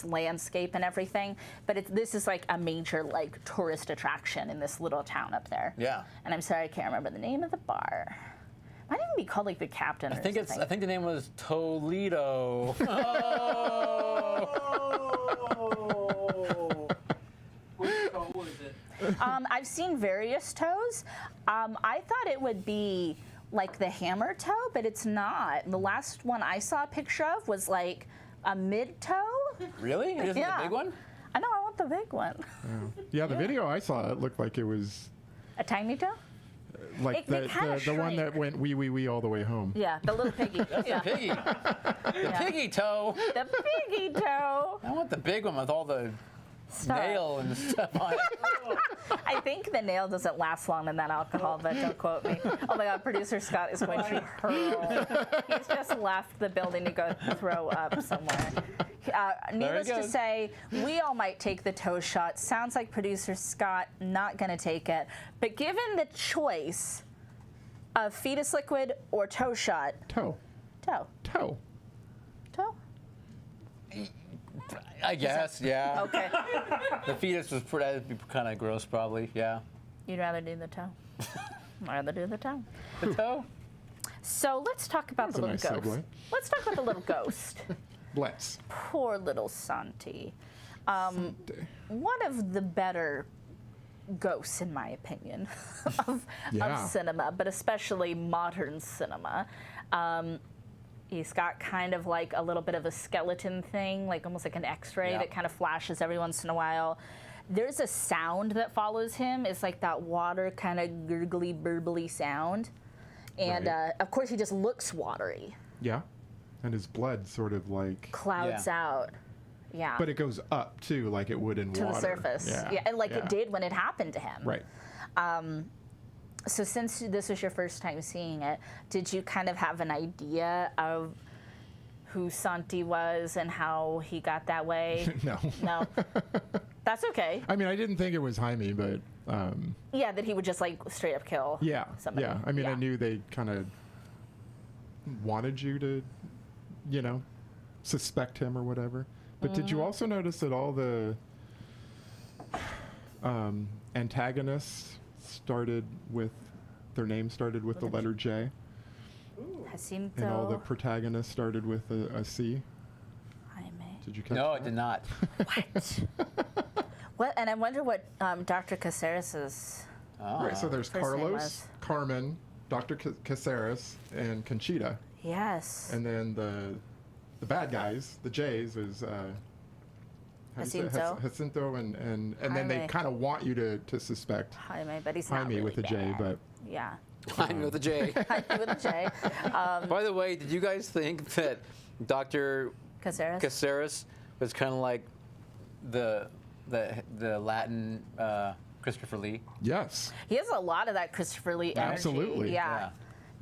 landscape and everything. But this is like a major like tourist attraction in this little town up there. Yeah. And I'm sorry, I can't remember the name of the bar. Might even be called like the Captain. I think the name was Toledo. Which toe was it? I've seen various toes. I thought it would be like the hammer toe, but it's not. The last one I saw a picture of was like a mid toe. Really? It isn't Yeah. the big one? I know, I want the big one. Yeah, the video I saw, it looked like it was A tiny toe? like They kinda the one that shrink. went wee all the way home. Yeah, the little piggy. Yeah. The piggy. The piggy toe. The piggy toe. I want the big one with all the Stop. nail and stuff on it. I think the nail doesn't last long in that alcohol, but don't quote me. Oh my God, producer Scott is going to hurl. He's just left the building to go throw up somewhere. Needless to goes. say, we all might take the toe shot. Sounds like producer Scott not going to take it. But given the choice of fetus liquid or toe shot, Toe. toe. Toe. Toe? I guess, yeah. Okay. The fetus was that'd be kind of gross, probably. Yeah. You'd rather do the toe. I'd rather do the toe. The toe. So let's talk about the little That's a nice ghost. segue. Let's talk about the little ghost. Let's. Poor little Santi. Someday. One of the better ghosts, in my opinion, of Yeah. cinema, but especially modern cinema. He's got kind of like a little bit of a skeleton thing, like almost like an X-ray Yeah. that kind of flashes every once in a while. There's a sound that follows him. It's like that water kind of gurgly, burbly sound. And Right. of course, he just looks watery, Yeah. And his blood sort of like, clouds Yeah. out. Yeah. but it goes up too, like it would in to water. the surface. Yeah. And like Yeah. it did when it happened to him. Right. So since this was your first time seeing it, did you kind of have an idea of who Santi was and how he got that way? No. No. That's okay. I mean, I didn't think it was Jaime, but Yeah, that he would just like straight up kill yeah. somebody. Yeah. I mean, I Yeah. knew they kind of wanted you to, suspect him or whatever. But did you also notice that all the antagonists their name started with the letter J, Jacinto. and all the protagonists started with a C? Jaime. Did you catch No, that? I did not. What? What? And I wonder what Dr. Caceres's. Oh. Right, so there's First name Carlos, was- Carmen, Dr. Caceres, and Conchita. Yes. And then the bad guys, the J's, is how do you say it? Jacinto. Jacinto, and then they Jaime. kind of want you to suspect Jaime, but he's not Jaime really with a J, bad. but Yeah. I know the J. Jaime with a J. By the way, did you guys think that Dr. Caceres. Caceres was kind of like the Latin Christopher Lee? yes. He has a lot of that Christopher Lee energy. Absolutely. Yeah. Yeah.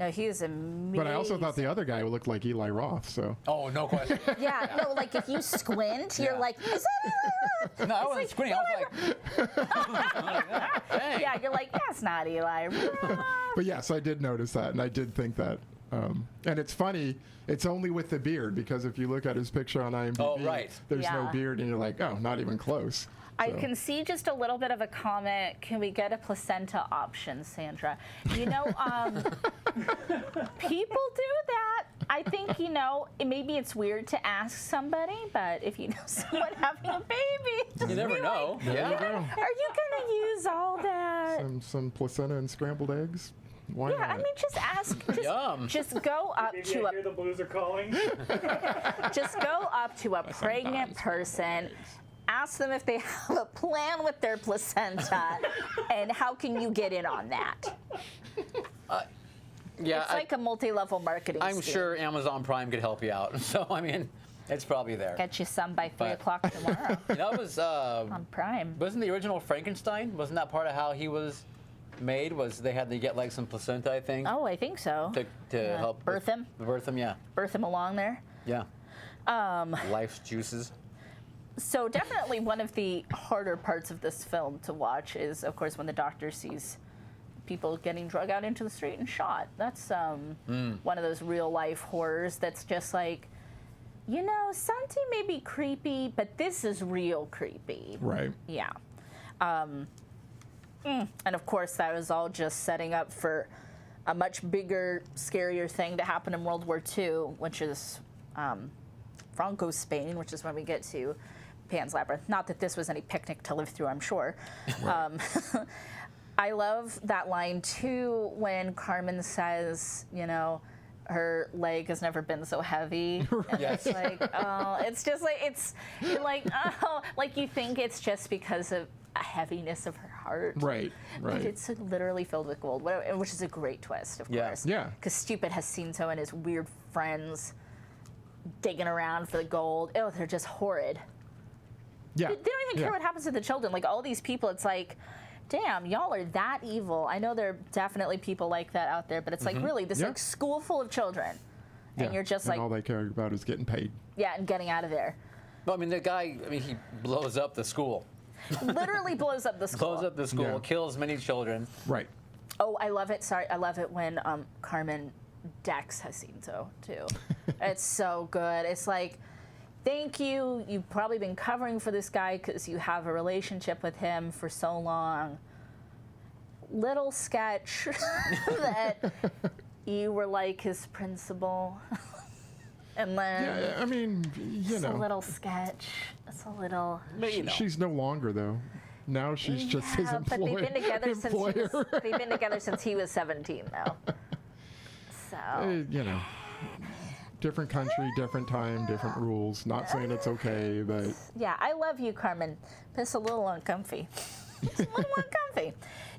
No, he is amazing. But I also thought the other guy looked like Eli Roth, so. Oh, no question. Yeah, no, like if you squint, you're Yeah. like, is that? No, I wasn't squinting. I was like, dang. Yeah, you're like, that's not Eli Roth. But yes, I did notice that, and I did think that. And it's funny, it's only with the beard, because if you look at his picture on IMDb, Oh, right. there's no Yeah. beard, and you're like, oh, not even close. I So. can see just a little bit of a comment. Can we get a placenta option, Sandra? You know, people do that. I think, maybe it's weird to ask somebody, but if you know someone having a baby, You never be know. There Yeah. you go. are you going to use all that? Some placenta and scrambled eggs. Why Yeah, not? I mean, just ask. Yum. Just go up Maybe to I hear the blues are calling. just go up to a pregnant person, ask them if they have a plan with their placenta, and how can you get in on that? Yeah, It's like a multi-level marketing I'm scheme. sure Amazon Prime could help you out. So, I mean, It's probably there. Get you some by 3 But- o'clock tomorrow That was on Prime. wasn't the original Frankenstein? Wasn't that part of how he was made? Was they had to get like some placenta, I think, Oh, I think so. to help birth him? Birth him, yeah, Birth him along there. yeah. Life's juices. So definitely one of the harder parts of this film to watch is, of course, when the doctor sees people getting drug out into the street and shot. That's one of those real life horrors that's just like, you know, Santi may be creepy, but this is real creepy. Right. Yeah. And of course, that was all just setting up for a much bigger, scarier thing to happen in World War II, which is Franco Spain, which is when we get to Pan's Labyrinth. Not that this was any picnic to live through, I'm sure. I love that line too when Carmen says, you know, her leg has never been so heavy. And Yes. it's like, oh, it's just like, you're like, oh, like you think it's just because of a heaviness of her heart. Right. But Right. it's literally filled with gold, which is a great twist, of Yeah. course. Yeah. Because Stupid Jacinto and his weird friends digging around for the gold. Oh, they're just horrid. Yeah. They don't even care what happens to the children. Like, all these people, it's like, damn, y'all are that evil. I know there are definitely people like that out there, but it's like, really, this Yeah. like school full of children. And you're just and like, all they care about is getting paid. yeah, and getting out of there. Well, I mean, the guy, he blows up the school. Literally blows up the school. Blows up the school, Yeah. kills many children. Right. Oh, I love it. Sorry, I love it when Carmen decks Jacinto too. It's so good. It's like, thank you. You've probably been covering for this guy because you have a relationship with him for so long. Little sketch that you were like his principal, and then Yeah. I mean, you it's a know, little sketch. It's a little. But, you know. she's no longer though. Now she's just his Yeah, but employer. they've been together since he employer. was, they've been together since he was 17 though. So. You know, different country, different time, different rules. Not saying it's okay, but Yeah, I love you, Carmen. But it's a little uncomfy. It's a little uncomfy.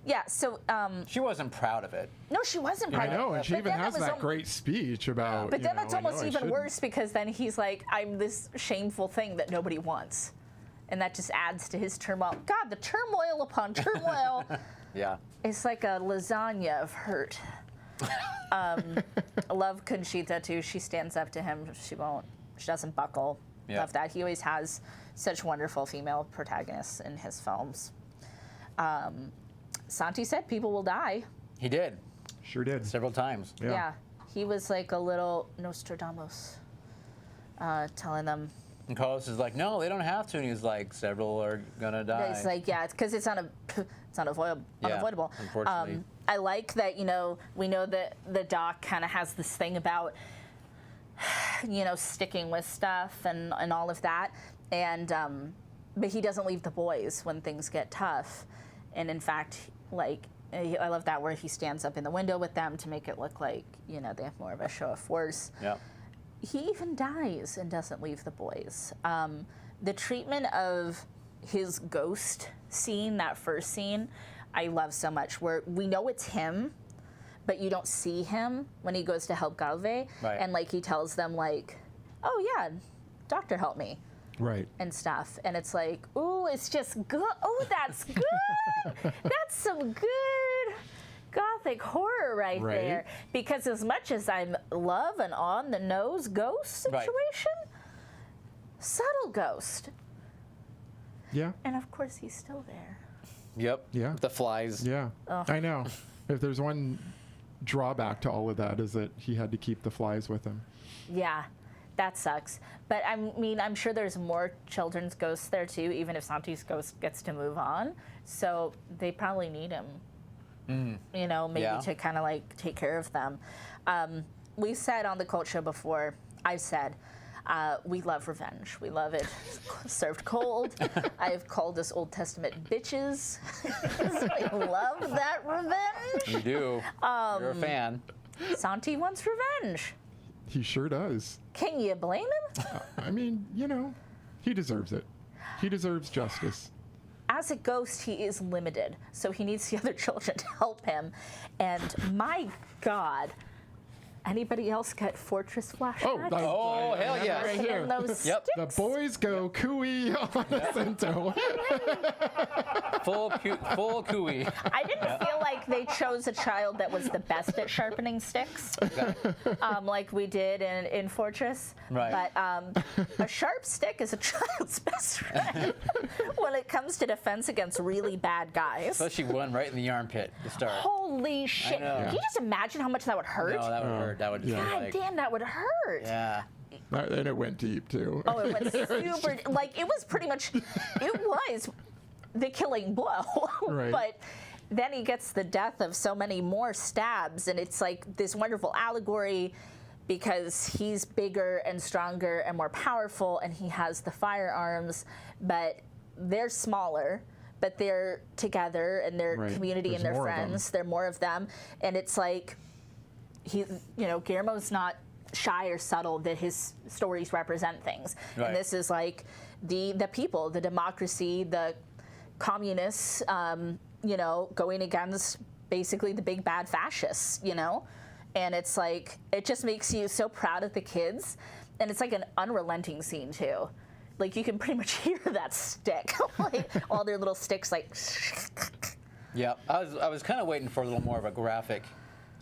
Yeah, so, She wasn't proud of it. no, she wasn't I proud know, of it. and she But even then it has was that al- great speech about. But you then know, it's I know almost I even shouldn't. worse because then he's like, I'm this shameful thing that nobody wants. And that just adds to his turmoil. God, the turmoil upon turmoil. Yeah. It's like a lasagna of hurt. I love Conchita too. She stands up to him. She doesn't buckle. Yeah. Love that. He always has such wonderful female protagonists in his films. Santi said people will die. He did Sure did. several times. Yeah. He was like a little Nostradamus, telling them. And Carlos is like, no, they don't have to. And he's like, several are gonna die. It's like, yeah, it's because it's unavoidable. Yeah, unavoidable. unfortunately. I like that, you know, we know that the doc kind of has this thing about, you know, sticking with stuff and all of that. And, but he doesn't leave the boys when things get tough. And in fact, like, I love that where he stands up in the window with them to make it look like, you know, they have more of a show of force. Yeah. He even dies and doesn't leave the boys. The treatment of his ghost scene, that first scene, I love so much, where we know it's him, but you don't see him when he goes to help Galve. Right. And like he tells them like, oh yeah, doctor help me Right. and stuff. And it's like, ooh, it's just good. Oh, that's good. That's some good gothic horror right Right. there. Because as much as I love an on the nose ghost situation, Right. subtle ghost. Yeah. And of course he's still there. Yep. Yeah. The flies. Yeah. I know. If there's one drawback to all of that is that he had to keep the flies with him. Yeah, that sucks. But I mean, I'm sure there's more children's ghosts there too, even if Santi's ghost gets to move on. So they probably need him, you know, maybe Yeah. to kind of like take care of them. We said on the Cult Show before, I've said, we love revenge. We love it served cold. I've called us Old Testament bitches. We love that revenge. You do. You're a fan. Santi wants revenge. He sure does. Can you blame him? I mean, you know, he deserves it. He deserves justice. As a ghost, he is limited, so he needs the other children to help him. And my God, Anybody else get Fortress flashbacks? Oh, hell I have it yes. right here. And those Yep. The sticks? boys go cooey on Ascento. Full cooey. I didn't feel like they chose a child that was the best at sharpening sticks, like we did in Fortress. Right. But a sharp stick is a child's best friend when it comes to defense against really bad guys. Especially one right in the armpit to start. Holy shit! know. Can you just imagine how much that would hurt? No, that would hurt. That would just be God like, damn, that would hurt. yeah. And it went deep, too. Oh, it was super. Like, it was pretty much. It was the killing blow. Right. But then he gets the death of so many more stabs, and it's like this wonderful allegory because he's bigger and stronger and more powerful, and he has the firearms, but they're smaller. But they're together, and they're Right. community, There's and they're more of them. friends. There are more of them, and it's like Guillermo's not shy or subtle that his stories represent things. Right. And this is like the people, the democracy, the communists, going against basically the big bad fascists, And it's like, it just makes you so proud of the kids. And it's like an unrelenting scene too. Like you can pretty much hear that stick, like all their little sticks, like. Yeah. I was kind of waiting for a little more of a graphic,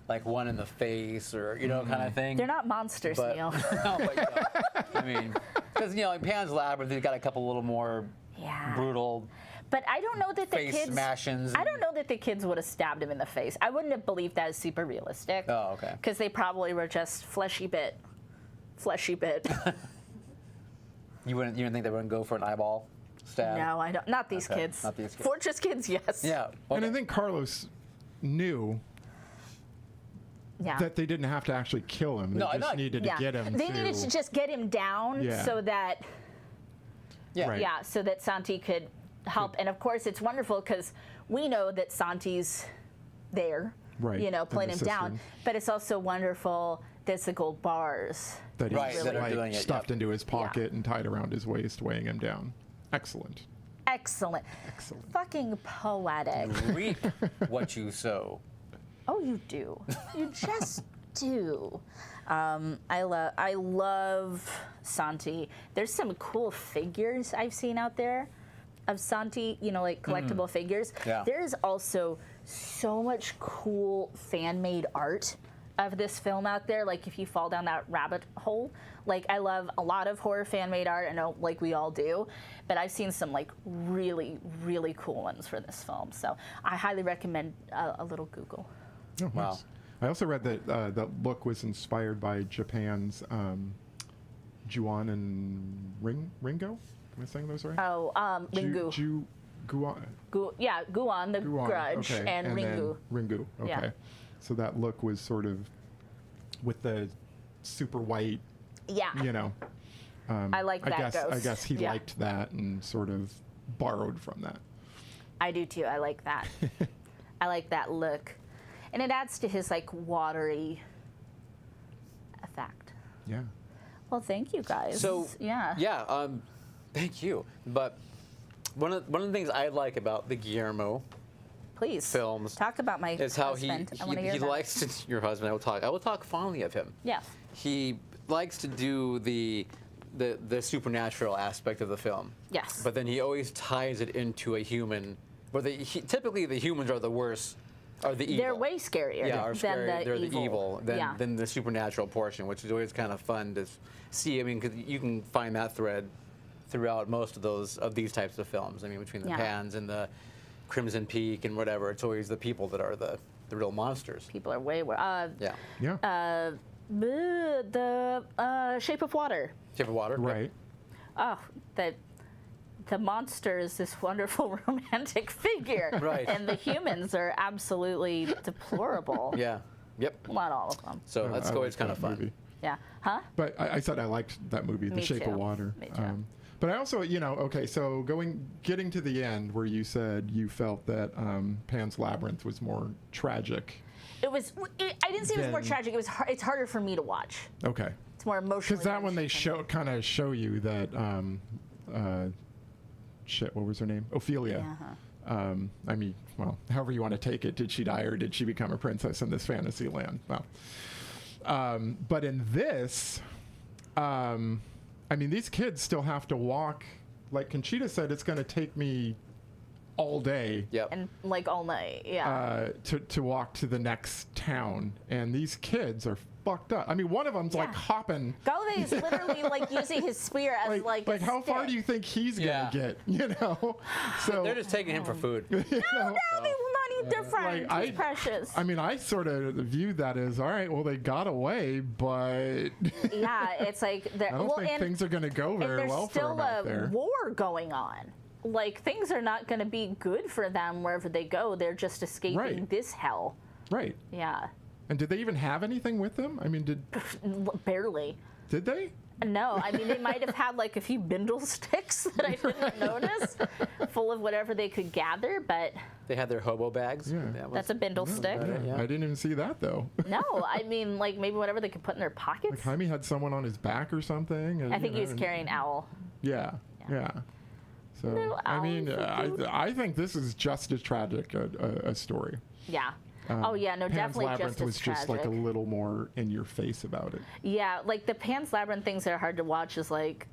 like one in the face or kind of thing. They're not monsters, But, Neil. no, but, I mean, because in Pan's Labyrinth, they've got a couple little more Yeah. brutal But I don't know that the face kids. smashings. I don't know that the kids would have stabbed him in the face. I wouldn't have believed that as super realistic. Oh, okay. Because they probably were just fleshy bit. You didn't think they wouldn't go for an eyeball stab? No, I don't. Not these Okay, kids. not these kids. Fortress kids, yes. Yeah. And I okay. think Carlos knew Yeah. that they didn't have to actually kill him. They No, just no, needed yeah. to get him They needed to just get him down Yeah. so that Yeah. Right. so that Santi could help. And of course, it's wonderful because we know that Santi's there, Right, and pulling him down. assisting. But it's also wonderful there's the gold bars. that Right, he's that are doing it, stuffed yep. into his pocket and tied around his waist, weighing him down. Excellent. Excellent. Excellent. Fucking poetic. Reap what you sow. Oh, you do. You just do. I love Santi. There's some cool figures I've seen out there of Santi, like collectible figures. Yeah. There's also so much cool fan-made art of this film out there. Like if you fall down that rabbit hole, like I love a lot of horror fan-made art. I know, like we all do, but I've seen some like really, really cool ones for this film. So I highly recommend a little Google. Oh, Wow. nice. I also read that that look was inspired by Japan's Juon and Ringo. Am I saying those right? Oh, Ringu. Guon. Guon, the Guon, Grudge, okay. and Ringu. Then Ringu. Okay. Yeah. So that look was sort of with the super white, Yeah. I like that I ghost. guess he Yeah. liked that and sort of borrowed from that. I do too. I like that. I like that look. And it adds to his like watery effect. Yeah. Well, thank you guys. So yeah. Thank you. But one of the things I like about the Guillermo Please films talk about my is how husband. I want to hear he that. likes to. Your husband. I will talk fondly of him. Yeah. He likes to do the supernatural aspect of the film. Yes. But then he always ties it into a human. Where typically the humans are the worst, are the evil. They're way scarier Yeah, are than scary. the They're evil. the evil than the supernatural portion, which is always kind of fun to see. I mean, because you can find that thread throughout most of these types of films. I mean, between the Yeah. Pans and the Crimson Peak and whatever, it's always the people that are the real monsters. People are way worse. Yeah. Yeah. The Shape of Water. Shape of Water. right. Oh, the monster is this wonderful romantic figure. Right. And the humans are absolutely deplorable. Yeah. Yep. Not all of them. So that's I always liked kind of that fun. movie. Yeah. Huh? But I said I liked that movie, The Me Shape too. of Water. Me too. But I also, okay, so getting to the end where you said you felt that Pan's Labyrinth was more tragic. I didn't say it was more Then- tragic. It's harder for me to watch. Okay. It's more emotional. Because that one they kind of show you that, what was her name? Ophelia. Yeah, I mean, well, however you want to take it, did she die or did she become a princess in this fantasy land? Well, But in this, I mean, these kids still have to walk. Like Conchita said, it's going to take me all day. Yep. And like all night, yeah. To walk to the next town, and these kids are fucked up. I mean, one of them's like hopping. Galloway is literally like using his spear as like a how far stick. do you think he's gonna get? You know, so They're just taking him for food. you know, No, they will not eat their friends. Like, He's precious. I mean, I sort of viewed that as all right. Well, they got away, but Yeah, it's like I don't think and, things are gonna go and very there's well for still them out a there. war going on. Like things are not going to be good for them wherever they go. They're just escaping Right. this hell. Right. Yeah, And did they even have anything with them? I mean, barely. did they? No, I mean they might have had like a few bindle sticks that I didn't notice, full of whatever they could gather. But They had their hobo bags. Yeah. That was- that's a bindle stick. Yeah, I didn't even see that though. No, I mean like maybe whatever they could put in their pockets. Like Jaime had someone on his back or something. And, I think you he was know, carrying Owl. Yeah. So No, I mean, owls are I think this is just as tragic a story. Yeah. Oh yeah, no, Pan's definitely Labyrinth just as was tragic. just like a little more in your face about it. Yeah, like the Pan's Labyrinth things that are hard to watch is like,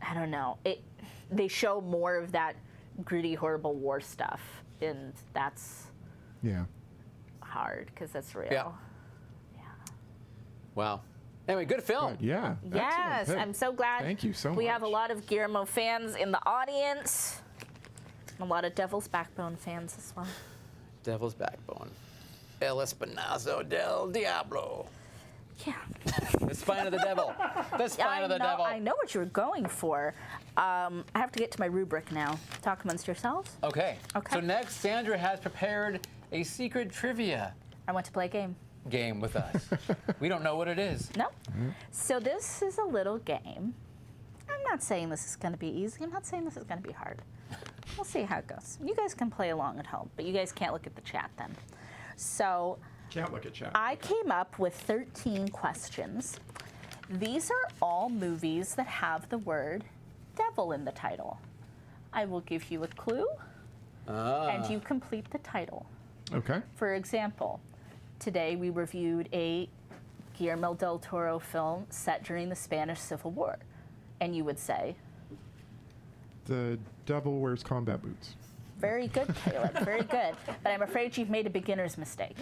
I don't know. They show more of that gritty, horrible war stuff, and that's Yeah. hard because that's real. Yeah. Wow. Anyway, good film. But yeah. Yes, excellent pick. I'm so glad. Thank you so We have a much. lot of Guillermo fans in the audience. A lot of Devil's Backbone fans as well. Devil's Backbone. El Espinazo del Diablo. Yeah. The spine of the devil. The spine of the devil. I know what you were going for. I have to get to my rubric now. Talk amongst yourselves. Okay. Okay. So next, Sandra has prepared a secret trivia I want to play a game. game with us. We don't know what it is. No? So this is a little game. I'm not saying this is going to be easy. I'm not saying this is going to be hard. We'll see how it goes. You guys can play along at home, but you guys can't look at the chat then. So Can't look at chat. I came up with 13 questions. These are all movies that have the word devil in the title. I will give you a clue, and you complete the title. Okay. For example, today we reviewed a Guillermo del Toro film set during the Spanish Civil War. And you would say, The devil wears combat boots. very good, Caleb, very good. But I'm afraid you've made a beginner's mistake.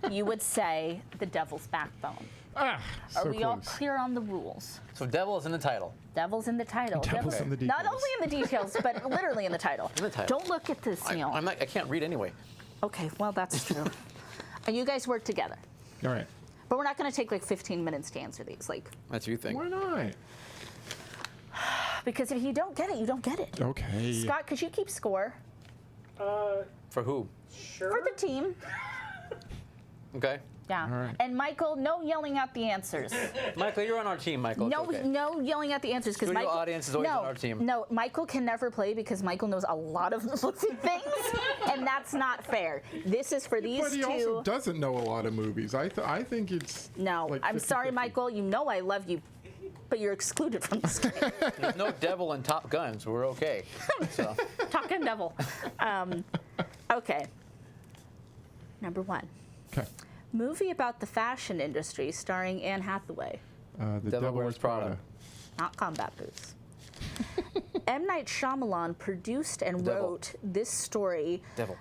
You would say The Devil's Backbone. Ah, so Are we all close. clear on the rules? So devil is in the title. Devil's in the title. Devil's in the Not details. only in the details, but literally in the title. In the title. Don't look at this, I Neil. can't read anyway. Okay, well, that's true. And you guys work together. All right. But we're not going to take like 15 minutes to answer these. Like, That's you think. Why not? because if you don't get it, you don't get it. Okay. Scott, could you keep score For who? Sure. for the team? Okay. Yeah. All right. And Michael, no yelling out the answers. Michael, you're on our team, Michael. It's No, okay. no yelling at the answers because Studio Michael. audience is always no, on our team. No, Michael can never play because Michael knows a lot of movie things, and that's not fair. This is for these But he two. also doesn't know a lot of movies. I think it's No, like I'm sorry, 50-50. Michael. You know I love you, but you're excluded from this game. There's no devil in Top Gun, so we're okay. So, Talking devil. Okay. Number one. Okay. Movie about the fashion industry starring Anne Hathaway. The Devil Wears Prada. Not combat boots. M. Night Shyamalan produced and Devil. wrote this story devil.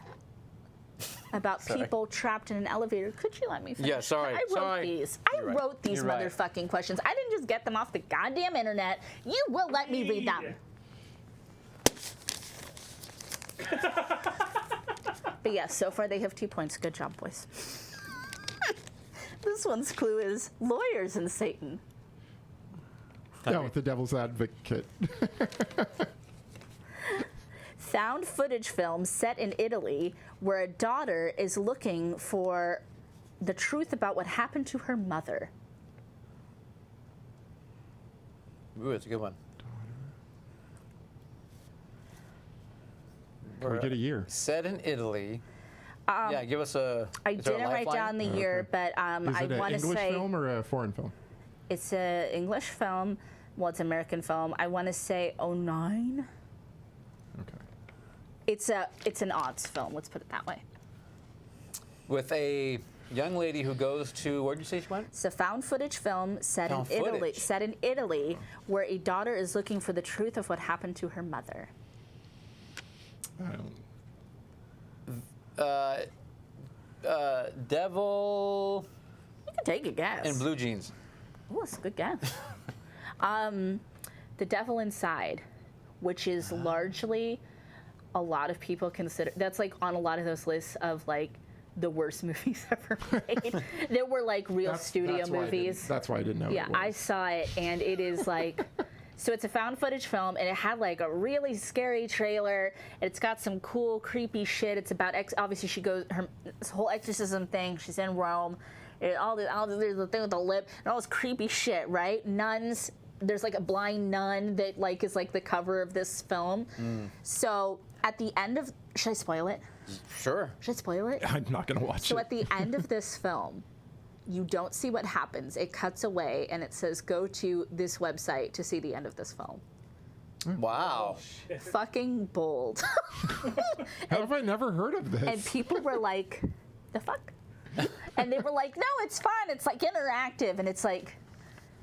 about Sorry. people trapped in an elevator. Could you let me finish? Yeah, sorry, I wrote sorry. these. I You're right. wrote these You're right. motherfucking questions. I didn't just get them off the goddamn internet. You will let me read them. But yes, so far they have 2 points. Good job, boys. This one's clue is lawyers and Satan. Yeah, with the devil's advocate. Found footage film set in Italy where a daughter is looking for the truth about what happened to her mother. Ooh, it's a good one. Can we get a year? Set in Italy. Yeah, give us a. I is there a didn't write lifeline? down the year, but Is I it an want to English say film or a foreign film? it's an English film. Well, it's an American film. I want to say 09. Okay. It's an odds film. Let's put it that way. With a young lady who goes to, where'd you say she went? It's a found footage film set Found in Italy. footage. Set in Italy, where a daughter is looking for the truth of what happened to her mother. I don't. Devil You can take a guess. in blue jeans. Oh, that's a good guess. The Devil Inside, which is largely a lot of people consider. That's like on a lot of those lists of like the worst movies ever made. There were like real studio That's why I didn't- movies. That's why I didn't know. Yeah, what it I was. saw it, and it is like, so it's a found footage film, and it had like a really scary trailer, and it's got some cool, creepy shit. It's about, obviously she goes, this whole exorcism thing, she's in Rome, and there's the thing with the lip, and all this creepy shit, right? Nuns, there's like a blind nun that like is like the cover of this film. So at the end of, should I spoil it? Sure. Should I spoil it? I'm not gonna watch So it. at the end of this film, you don't see what happens. It cuts away and it says, go to this website to see the end of this film. Wow. Fucking bold. How have I never heard of this? And people were like, the fuck? And they were like, no, it's fun. It's like interactive. And it's like,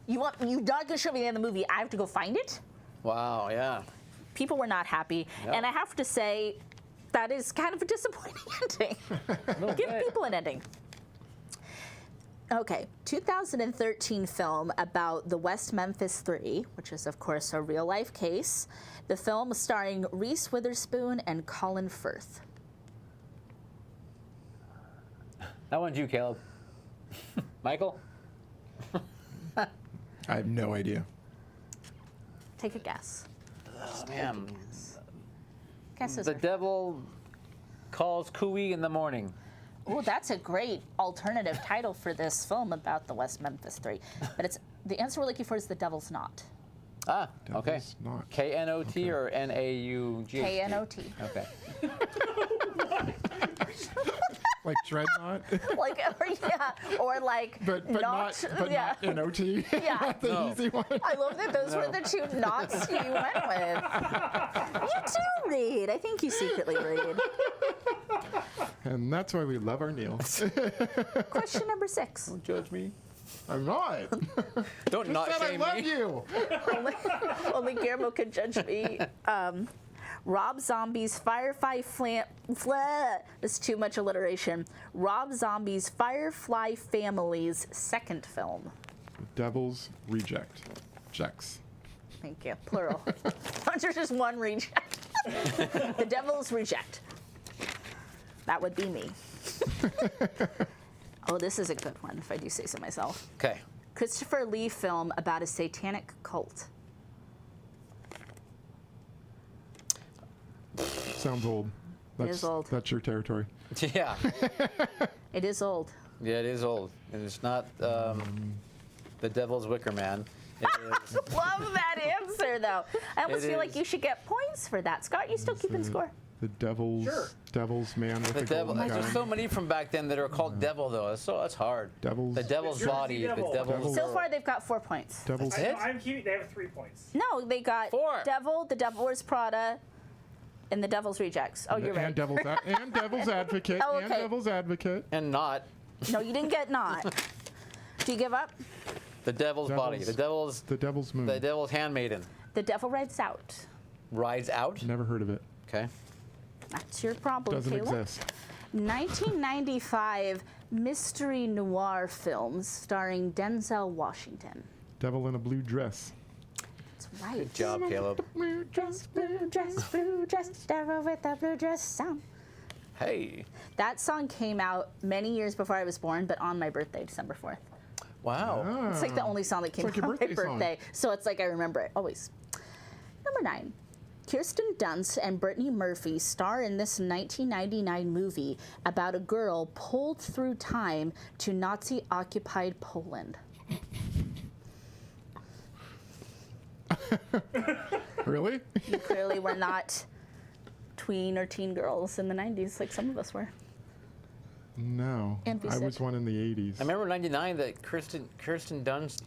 you're not going to show me the end of the movie. I have to go find it? Wow, yeah. People were not happy. Yep. And I have to say, that is kind of a disappointing ending. Give people an ending. Okay, 2013 film about the West Memphis Three, which is, of course, a real-life case. The film starring Reese Witherspoon and Colin Firth. That one's you, Caleb. Michael? I have no idea. Take a guess. Oh, man. Guesses The are- devil calls Cooey in the morning. Ooh, that's a great alternative title for this film about the West Memphis Three. But it's the answer we're looking for is The Devil's Knot. Ah, okay. Devil's Knot. K-N-O-T Okay. or N-A-U-G? K-N-O-T. Okay. Like Dreadnought, Like, or like, but not yeah. not NOT. Yeah. Not the No. easy one. I love that those were the two knots you went with. You do read. I think you secretly read. And that's why we love our Neil. Question number 6. Don't judge me. I'm not. Don't not Said I shame love me. you. Only Guillermo could judge me. Rob Zombie's Firefly That's too much alliteration. Rob Zombie's Firefly Family's second film. Devil's Reject. Jex. Thank you. Plural. There's just one reject. The Devil's Reject. That would be me. Oh, this is a good one, if I do say so myself. Okay. Christopher Lee film about a satanic cult. Sounds old. is old. That's your territory. Yeah. It is old. Yeah, it is old. And it's not the Devil's Wicker Man. It is. Love that answer, though. I almost It feel like is. you should get points for that. Scott, you still keeping score? The Devil's Sure. Devil's Man with The the devil. golden There's gun. so many from back then that are called Devil, though. That's hard. Devil's The Devil's Jersey Body. Devil. The Devil's. Devil's- So far, they've got 4 points. Devil's That's it? I'm keeping. They have 3 points. No, they got 4. Devil, The Devil Wears Prada, and The Devil's Rejects. Oh, you're right. and Devil's Advocate. Oh, And okay. Devil's Advocate. And not No, you didn't get not. Do you give up? the Devil's Body. The Devil's. The Devil's Moon. The Devil's Handmaiden. The Devil Rides Out. Rides out. Never heard of it. Okay. That's your problem, Doesn't Caleb. exist. 1995 mystery noir films starring Denzel Washington. Devil in a blue dress. That's right. Good job, Caleb. Blue dress, devil with a blue dress sound. Hey. That song came out many years before I was born, but on my birthday, December 4th. Wow. It's like the only song that came It's like out your on my birthday song. birthday. So it's like I remember it always. Number 9. Kirsten Dunst and Brittany Murphy star in this 1999 movie about a girl pulled through time to Nazi-occupied Poland. Really? You clearly were not tween or teen girls in the 90s like some of us were. No. And be I was sick. one in the 80s. I remember in '99 that Kirsten Dunst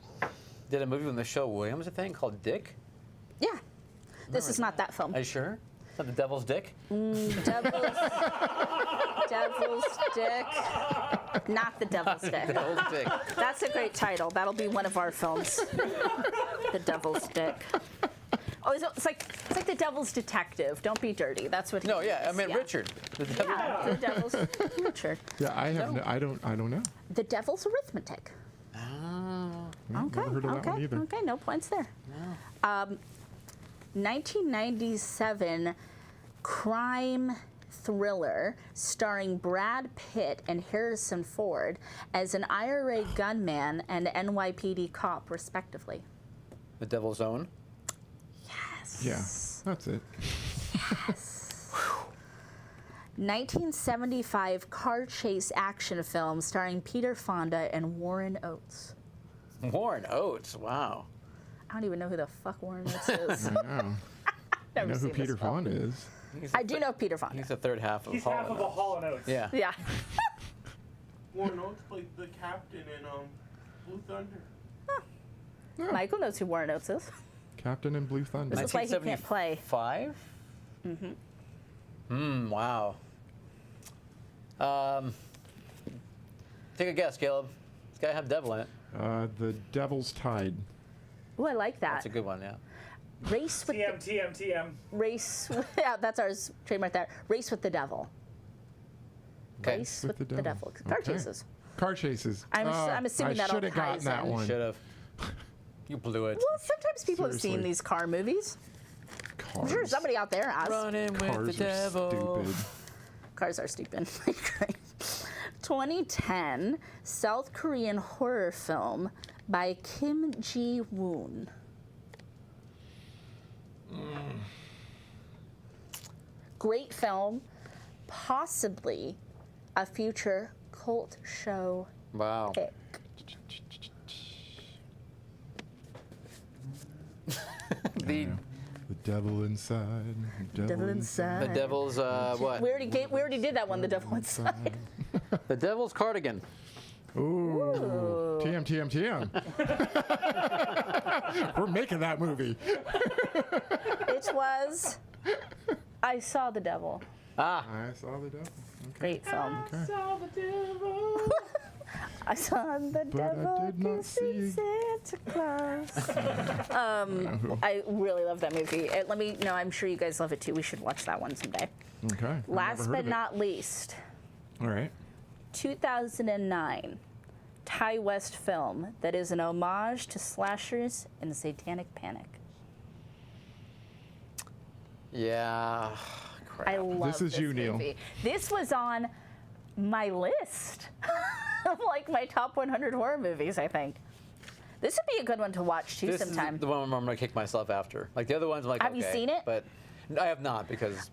did a movie with Michelle Williams, I think, called Dick. Yeah. This is not that film. Are you sure? Is that the Devil's Dick? Devil's Dick. Not the Devil's Stick. Devil's Stick. That's a great title. That'll be one of our films. The Devil's Stick. Oh, it's like the Devil's Detective. Don't be dirty. That's what. No, he yeah, I is. meant Richard. The devil. Yeah, the Devil's Richard. Yeah, I have. No. I don't know. The Devil's Arithmetic. Oh. Okay. Never heard of that okay. one either. Okay. No points there. No. 1997 crime thriller starring Brad Pitt and Harrison Ford as an IRA gunman and NYPD cop, respectively. The Devil's Own. Yes. Yeah, that's it. 1975 car chase action film starring Peter Fonda and Warren Oates. Warren Oates. Wow. I don't even know who the fuck Warren Oates is. I know. I Never know who seen this Peter film. Fonda is. I do know Peter Fonda. He's the third half of He's Hall half and of a Oates. Hall and Oates. Yeah. Yeah. Warren Oates played the captain in Blue Thunder. Michael knows who Warren Oates is. Captain in Blue Thunder. This is why he can't play. 5? Wow. Take a guess, Caleb. It's got to have devil in it. The Devil's Tide. Ooh, I like that. That's a good one, yeah. Race with TM. race. Yeah, that's our trademark. There. Race with the devil. Okay. Race with the devil. Car Okay. chases. Car chases. I'm assuming that I all should have gotten ties that in. one. Should have. You blew it. Well, sometimes people have Seriously. seen these car movies. I'm Cars. sure somebody out there has. Running with the Cars are devil. stupid. Cars are stupid. Great. 2010 South Korean horror film by Kim Ji-woon. Great film, possibly a future cult show Wow. pick. The The devil inside. Devil inside. the devil's what? We already did that one. The devil inside. The devil's cardigan. Ooh. TM, TM, TM. We're making that movie. It was. I Saw the Devil. Ah. I saw the devil. Okay. Great film. Okay. Saw the devil. I saw the But I devil did not kissing see- Santa Claus. I really love that movie. Let me know. I'm sure you guys love it too. We should watch that one someday. Okay. I've Last never heard but of it. not least, All right. 2009 Thai West film that is an homage to slashers and Satanic Panic. Yeah. Crap. I love This is you, Neil. movie. This was on my list of like my top 100 horror movies, I think. This would be a good one to watch too This sometime. is the one where I'm gonna kick myself after. Like the other ones, I'm like, Have you okay, seen it? But I have not because.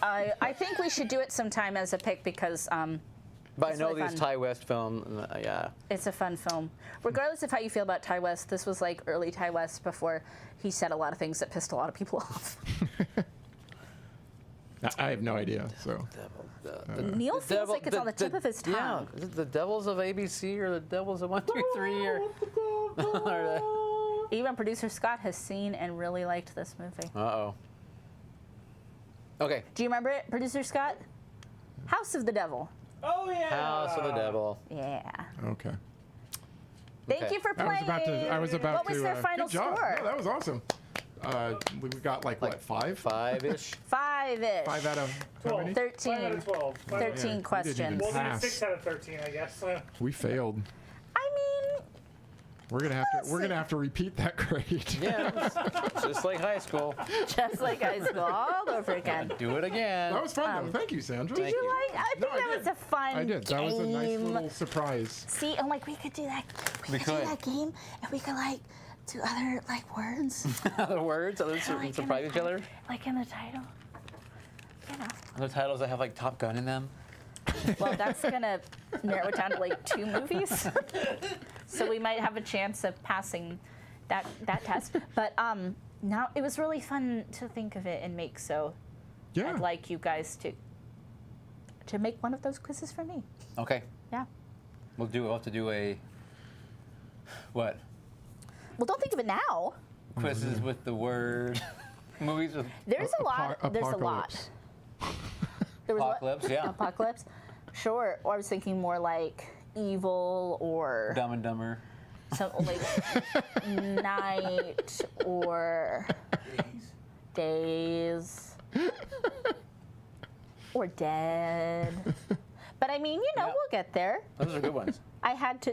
I think we should do it sometime as a pick because But It's I know really these fun. Thai West film. Yeah. it's a fun film. Regardless of how you feel about Ty West, this was like early Ty West before he said a lot of things that pissed a lot of people off. I have no idea. So Neil feels like it's on the tip of his Yeah. tongue. Is it the Devils of ABC or the Devils of 123 or? Even producer Scott has seen and really liked this movie. Uh-oh. Okay. Do you remember it, producer Scott? House of the Devil. Oh yeah. House of the Devil. Yeah. okay. Thank Okay. you for I playing. was about What to. was their final good job. score? No, that was awesome. We got like what, 5? 5-ish. 5-ish. 5 out of how 12. many? 13. 5 out of 12. 13 we didn't questions. even- Well, then Pass. 6 out of 13, I guess. We failed. I mean, We're gonna have to repeat that grade. Yeah. It's just like high school. just like high school all over again. Do it again. That was fun though. Thank you, Sandra. Did you like? I think No, I that did. was a fun I did. That was a nice game. little surprise. See, I'm like, we could do that. We do could. that game, and we could like do other like words, Other words, other like surprise in each the other. like in the title. You know. Other titles that have like Top Gun in them. Well, that's gonna narrow it down to like 2 movies, so we might have a chance of passing that test. But now it was really fun to think of it and make. So Yeah. I'd like you guys to make one of those quizzes for me. Okay. Yeah. We'll have to do a what? Well, don't think of it now. Quizzes with the word. Movies with There's a lot. There's a lot. Apocalypse. There was what? apocalypse. Yeah. Apocalypse. sure. Or I was thinking more like Evil or Dumb and Dumber. some like Night or Days or Dead. But I mean, Yeah. we'll get there. Those are good ones.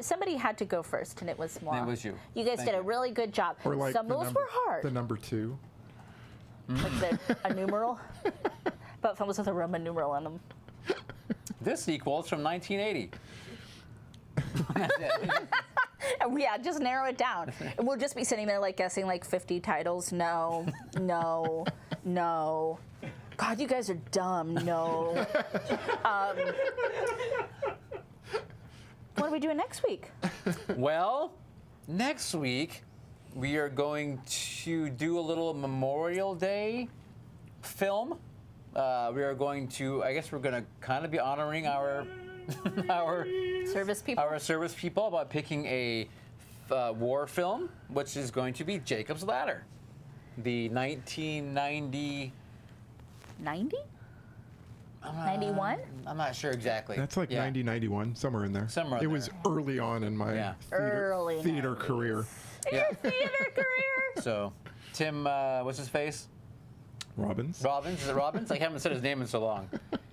Somebody had to go first, and it was moi. It was you. You guys Thank did a you. really good job. Or like Some the moves number, were hard. the number 2. Like a numeral. But films with a Roman numeral on them. This sequel is from 1980. That's it. Yeah, just narrow it down. And we'll just be sitting there like guessing like 50 titles. No, no, no. God, you guys are dumb. No. What are we doing next week? Well, next week we are going to do a little Memorial Day film. We are going to, I guess we're going to kind of be honoring our Service people? our service people by picking a war film, which is going to be Jacob's Ladder, the 1990. 90? 91? I'm not sure exactly. That's like Yeah. 90, 91, somewhere in there. Somewhere It was there. early on in my Yeah. Early theater 90s. career. Yeah. Your theater career? So, Tim, what's his face? Robbins. Robbins? Is it Robbins? I haven't said his name in so long.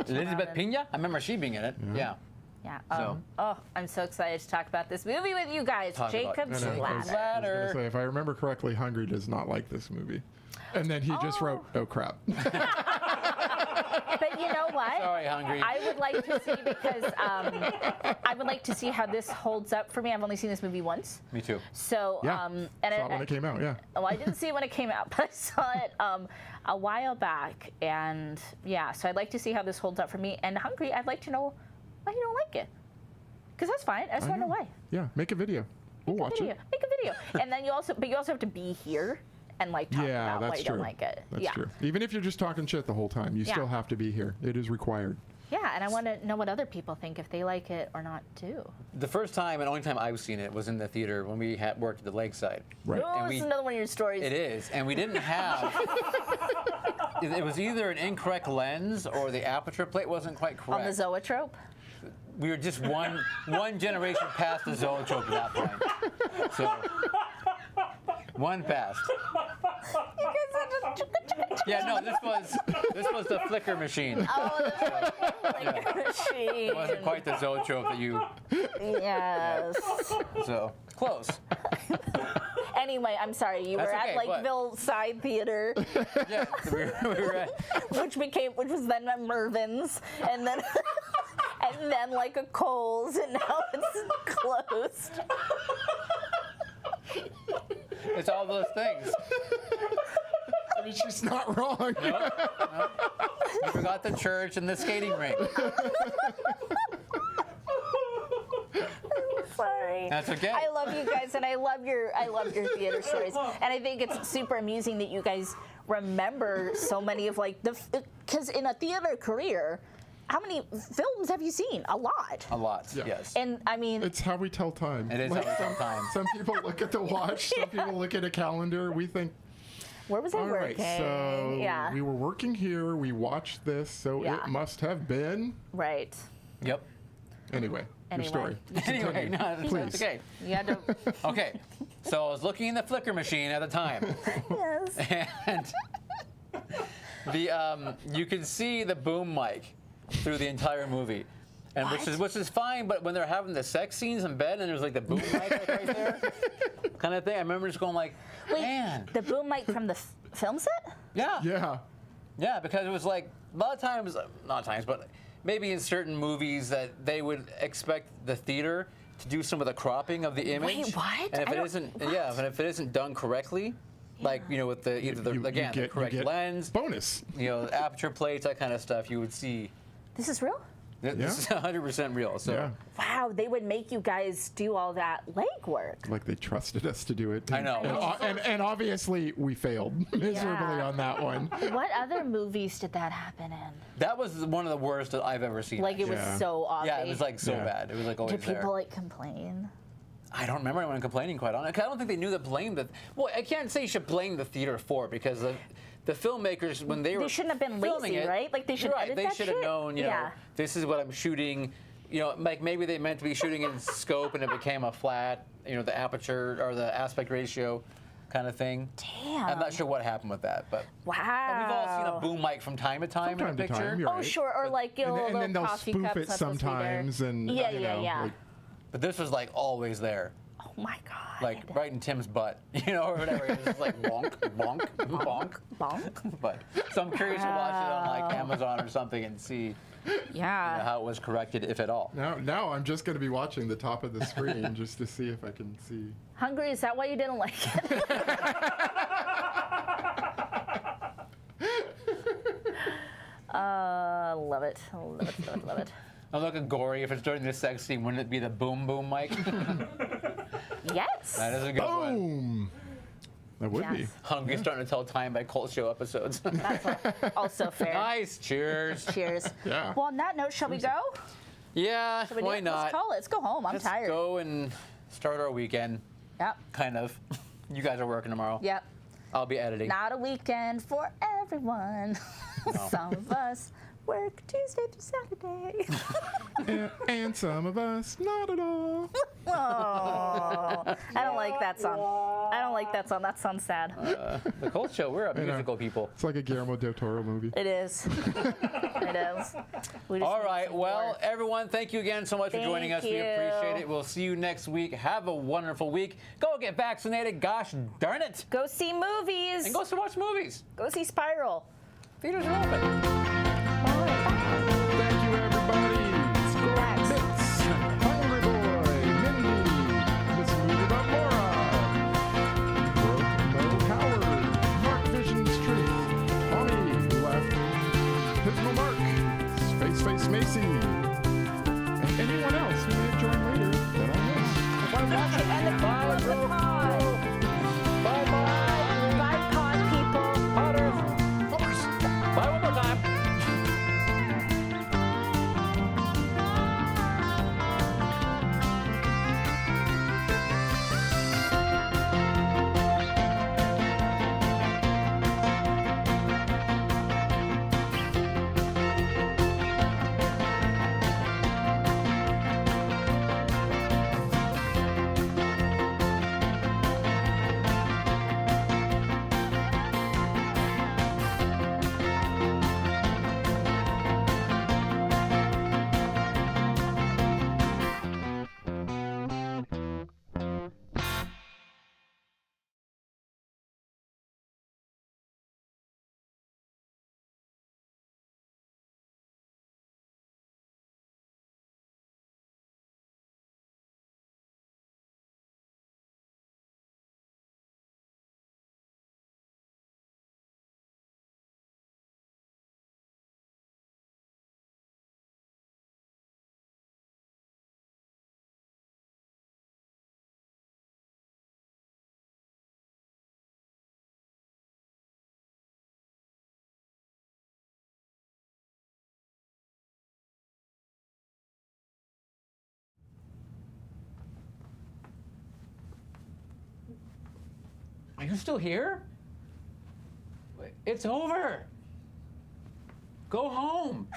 Elizabeth Robbins. Pena? I remember she being in it. Yeah. Yeah. So- I'm so excited to talk about this movie with you guys. Talk about Jacob's No, no, I was Ladder. Ladder. gonna say, if I remember correctly, Hungry does not like this movie. And then he just wrote, "Oh crap." But you know what? Sorry, Hungry. I would like to see because I would like to see how this holds up for me. I've only seen this movie once, Me too. so Yeah. and Saw it when it came out. Yeah. well, I didn't see it when it came out, but I saw it a while back, and yeah. So I'd like to see how this holds up for me. And Hungry, I'd like to know why you don't like it, because that's fine. I just want to know why. Yeah. Make a video. We'll watch Make it. a video, and then you also have to be here and like talk Yeah, about why that's you true. don't like it. That's yeah. true. Even if you're just talking shit the whole time, you Yeah. still have to be here. It is required. Yeah, and I want to know what other people think, if they like it or not too. The first time and only time I've seen it was in the theater when we had worked at the Lakeside. Right. Oh, this is another one of your stories. It is, and we didn't have. It was either an incorrect lens or the aperture plate wasn't quite correct. On the zoetrope. We were just one generation past the zoetrope at that point. So one past. Yeah, no, this was the flicker machine. Oh, that's like machine. It wasn't quite the zoetrope that you. Yes. So close. Anyway, I'm sorry. You That's were okay, at what? Lakeville Side Theater, Yeah, we were at. which was then at Mervin's, and then and then like a Kohl's, and now it's closed. It's all those things. I mean, she's not wrong. You forgot the church and the skating rink. Sorry. That's okay. I love you guys, and I love your theater stories, and I think it's super amusing that you guys remember so many of like because in a theater career, how many films have you seen? A lot. A lot, Yeah. yes. And I mean, It's how we tell time. It is how we tell time. Some people look at the watch. Some people look at a calendar. We think, where was I all right, working? so yeah. we were working here. We watched this, so Yeah. it must have been. Right. Yep. Anyway, Anyway. your story. Anyway, no, that's Please. okay. You had to. Okay, so I was looking in the flicker machine at the time, Yes. and the you can see the boom mic through the entire movie, and which is fine. But when they're having the sex scenes in bed, and there's like the boom mic like right there, kind of thing. I remember just going like, Wait, man, the boom mic from the film set? Yeah. yeah, because it was like a lot of times, not times, but maybe in certain movies that they would expect the theater to do some of the cropping of the image. Wait, what? And if I it don't- isn't, yeah, and if it isn't done correctly, like with the either the the you correct get lens, bonus. aperture plates, that kind of stuff, you would see. This is real? This is 100% real. So Yeah. Wow, they would make you guys do all that legwork. Like they trusted us to do it. I know. And obviously we failed miserably Yeah. on that one. What other movies did that happen in? that was one of the worst that I've ever seen. Like it was Yeah. so obvious. yeah, it was like so Yeah. bad. It was like always Did people there. like complain? I don't remember anyone complaining quite honestly. 'Cause I don't think they knew that blame the. Well, I can't say you should blame the theater for it because the filmmakers when they were They shouldn't have been filming lazy, it, right? Like they should right, edit they that should have shit? known. Yeah. This is what I'm shooting. like maybe they meant to be shooting in scope and it became a flat, the aperture or the aspect ratio kind of thing. Damn. I'm not sure what happened with that, but Wow. and we've all seen a boom mic from time to time From in a time to picture. time, you're Oh, right. sure. Or like a And little then they'll coffee spoof cup it that's supposed to be there. sometimes, and Yeah, you yeah, know, yeah. like, But this was like always there, Oh my god. like right in Tim's butt, or whatever. It was just like bonk, bonk, bonk. Bonk. But so I'm curious to watch it on like Amazon or something and see Yeah. how it was corrected, if at all. now I'm just going to be watching the top of the screen just to see if I can see. Hungry, is that why you didn't like it? Love it. Love it, love it, love it. Now look at Gory. If it's during this sex scene, wouldn't it be the boom boom mic? Yes. That is a good one. Boom! That would be. Yes. Hungry starting to tell time by Cult Show episodes. That's also fair. Nice. Cheers. Cheers. Yeah. Well, on that note, shall we go? Yeah. Shall we Why do it? not? Let's call it. Let's go home. I'm Let's tired. go and start our weekend. Yep. Kind of. You guys are working tomorrow. Yep. I'll be editing. Not a weekend for everyone. No. Some of us work Tuesday through Saturday. And some of us, not at all. Oh, I don't like that song. I don't like that song. That sounds sad. The Cult Show. We're a know. musical people. It's like a Guillermo del Toro movie. It is. It is. We just All need right. some Well, more. everyone, thank you again so much for joining us. Thank We you. appreciate it. We'll see you next week. Have a wonderful week. Go get vaccinated. Gosh darn it. Go see movies. And go to watch movies. Go see Spiral. Theaters are open. Thank you, everybody. Relax. Bits, Hungry Boy, Mindy, this movie about Laura, Broke Mo Howard, Mark Vision's Truth, Tommy, who left, Pismo Mark, Face Macy, and anyone else who may have joined later that I missed. And the people of the pod. Bye-bye. Bye, pod people. Potters. Bye one more time. Are you still here? It's over. Go home.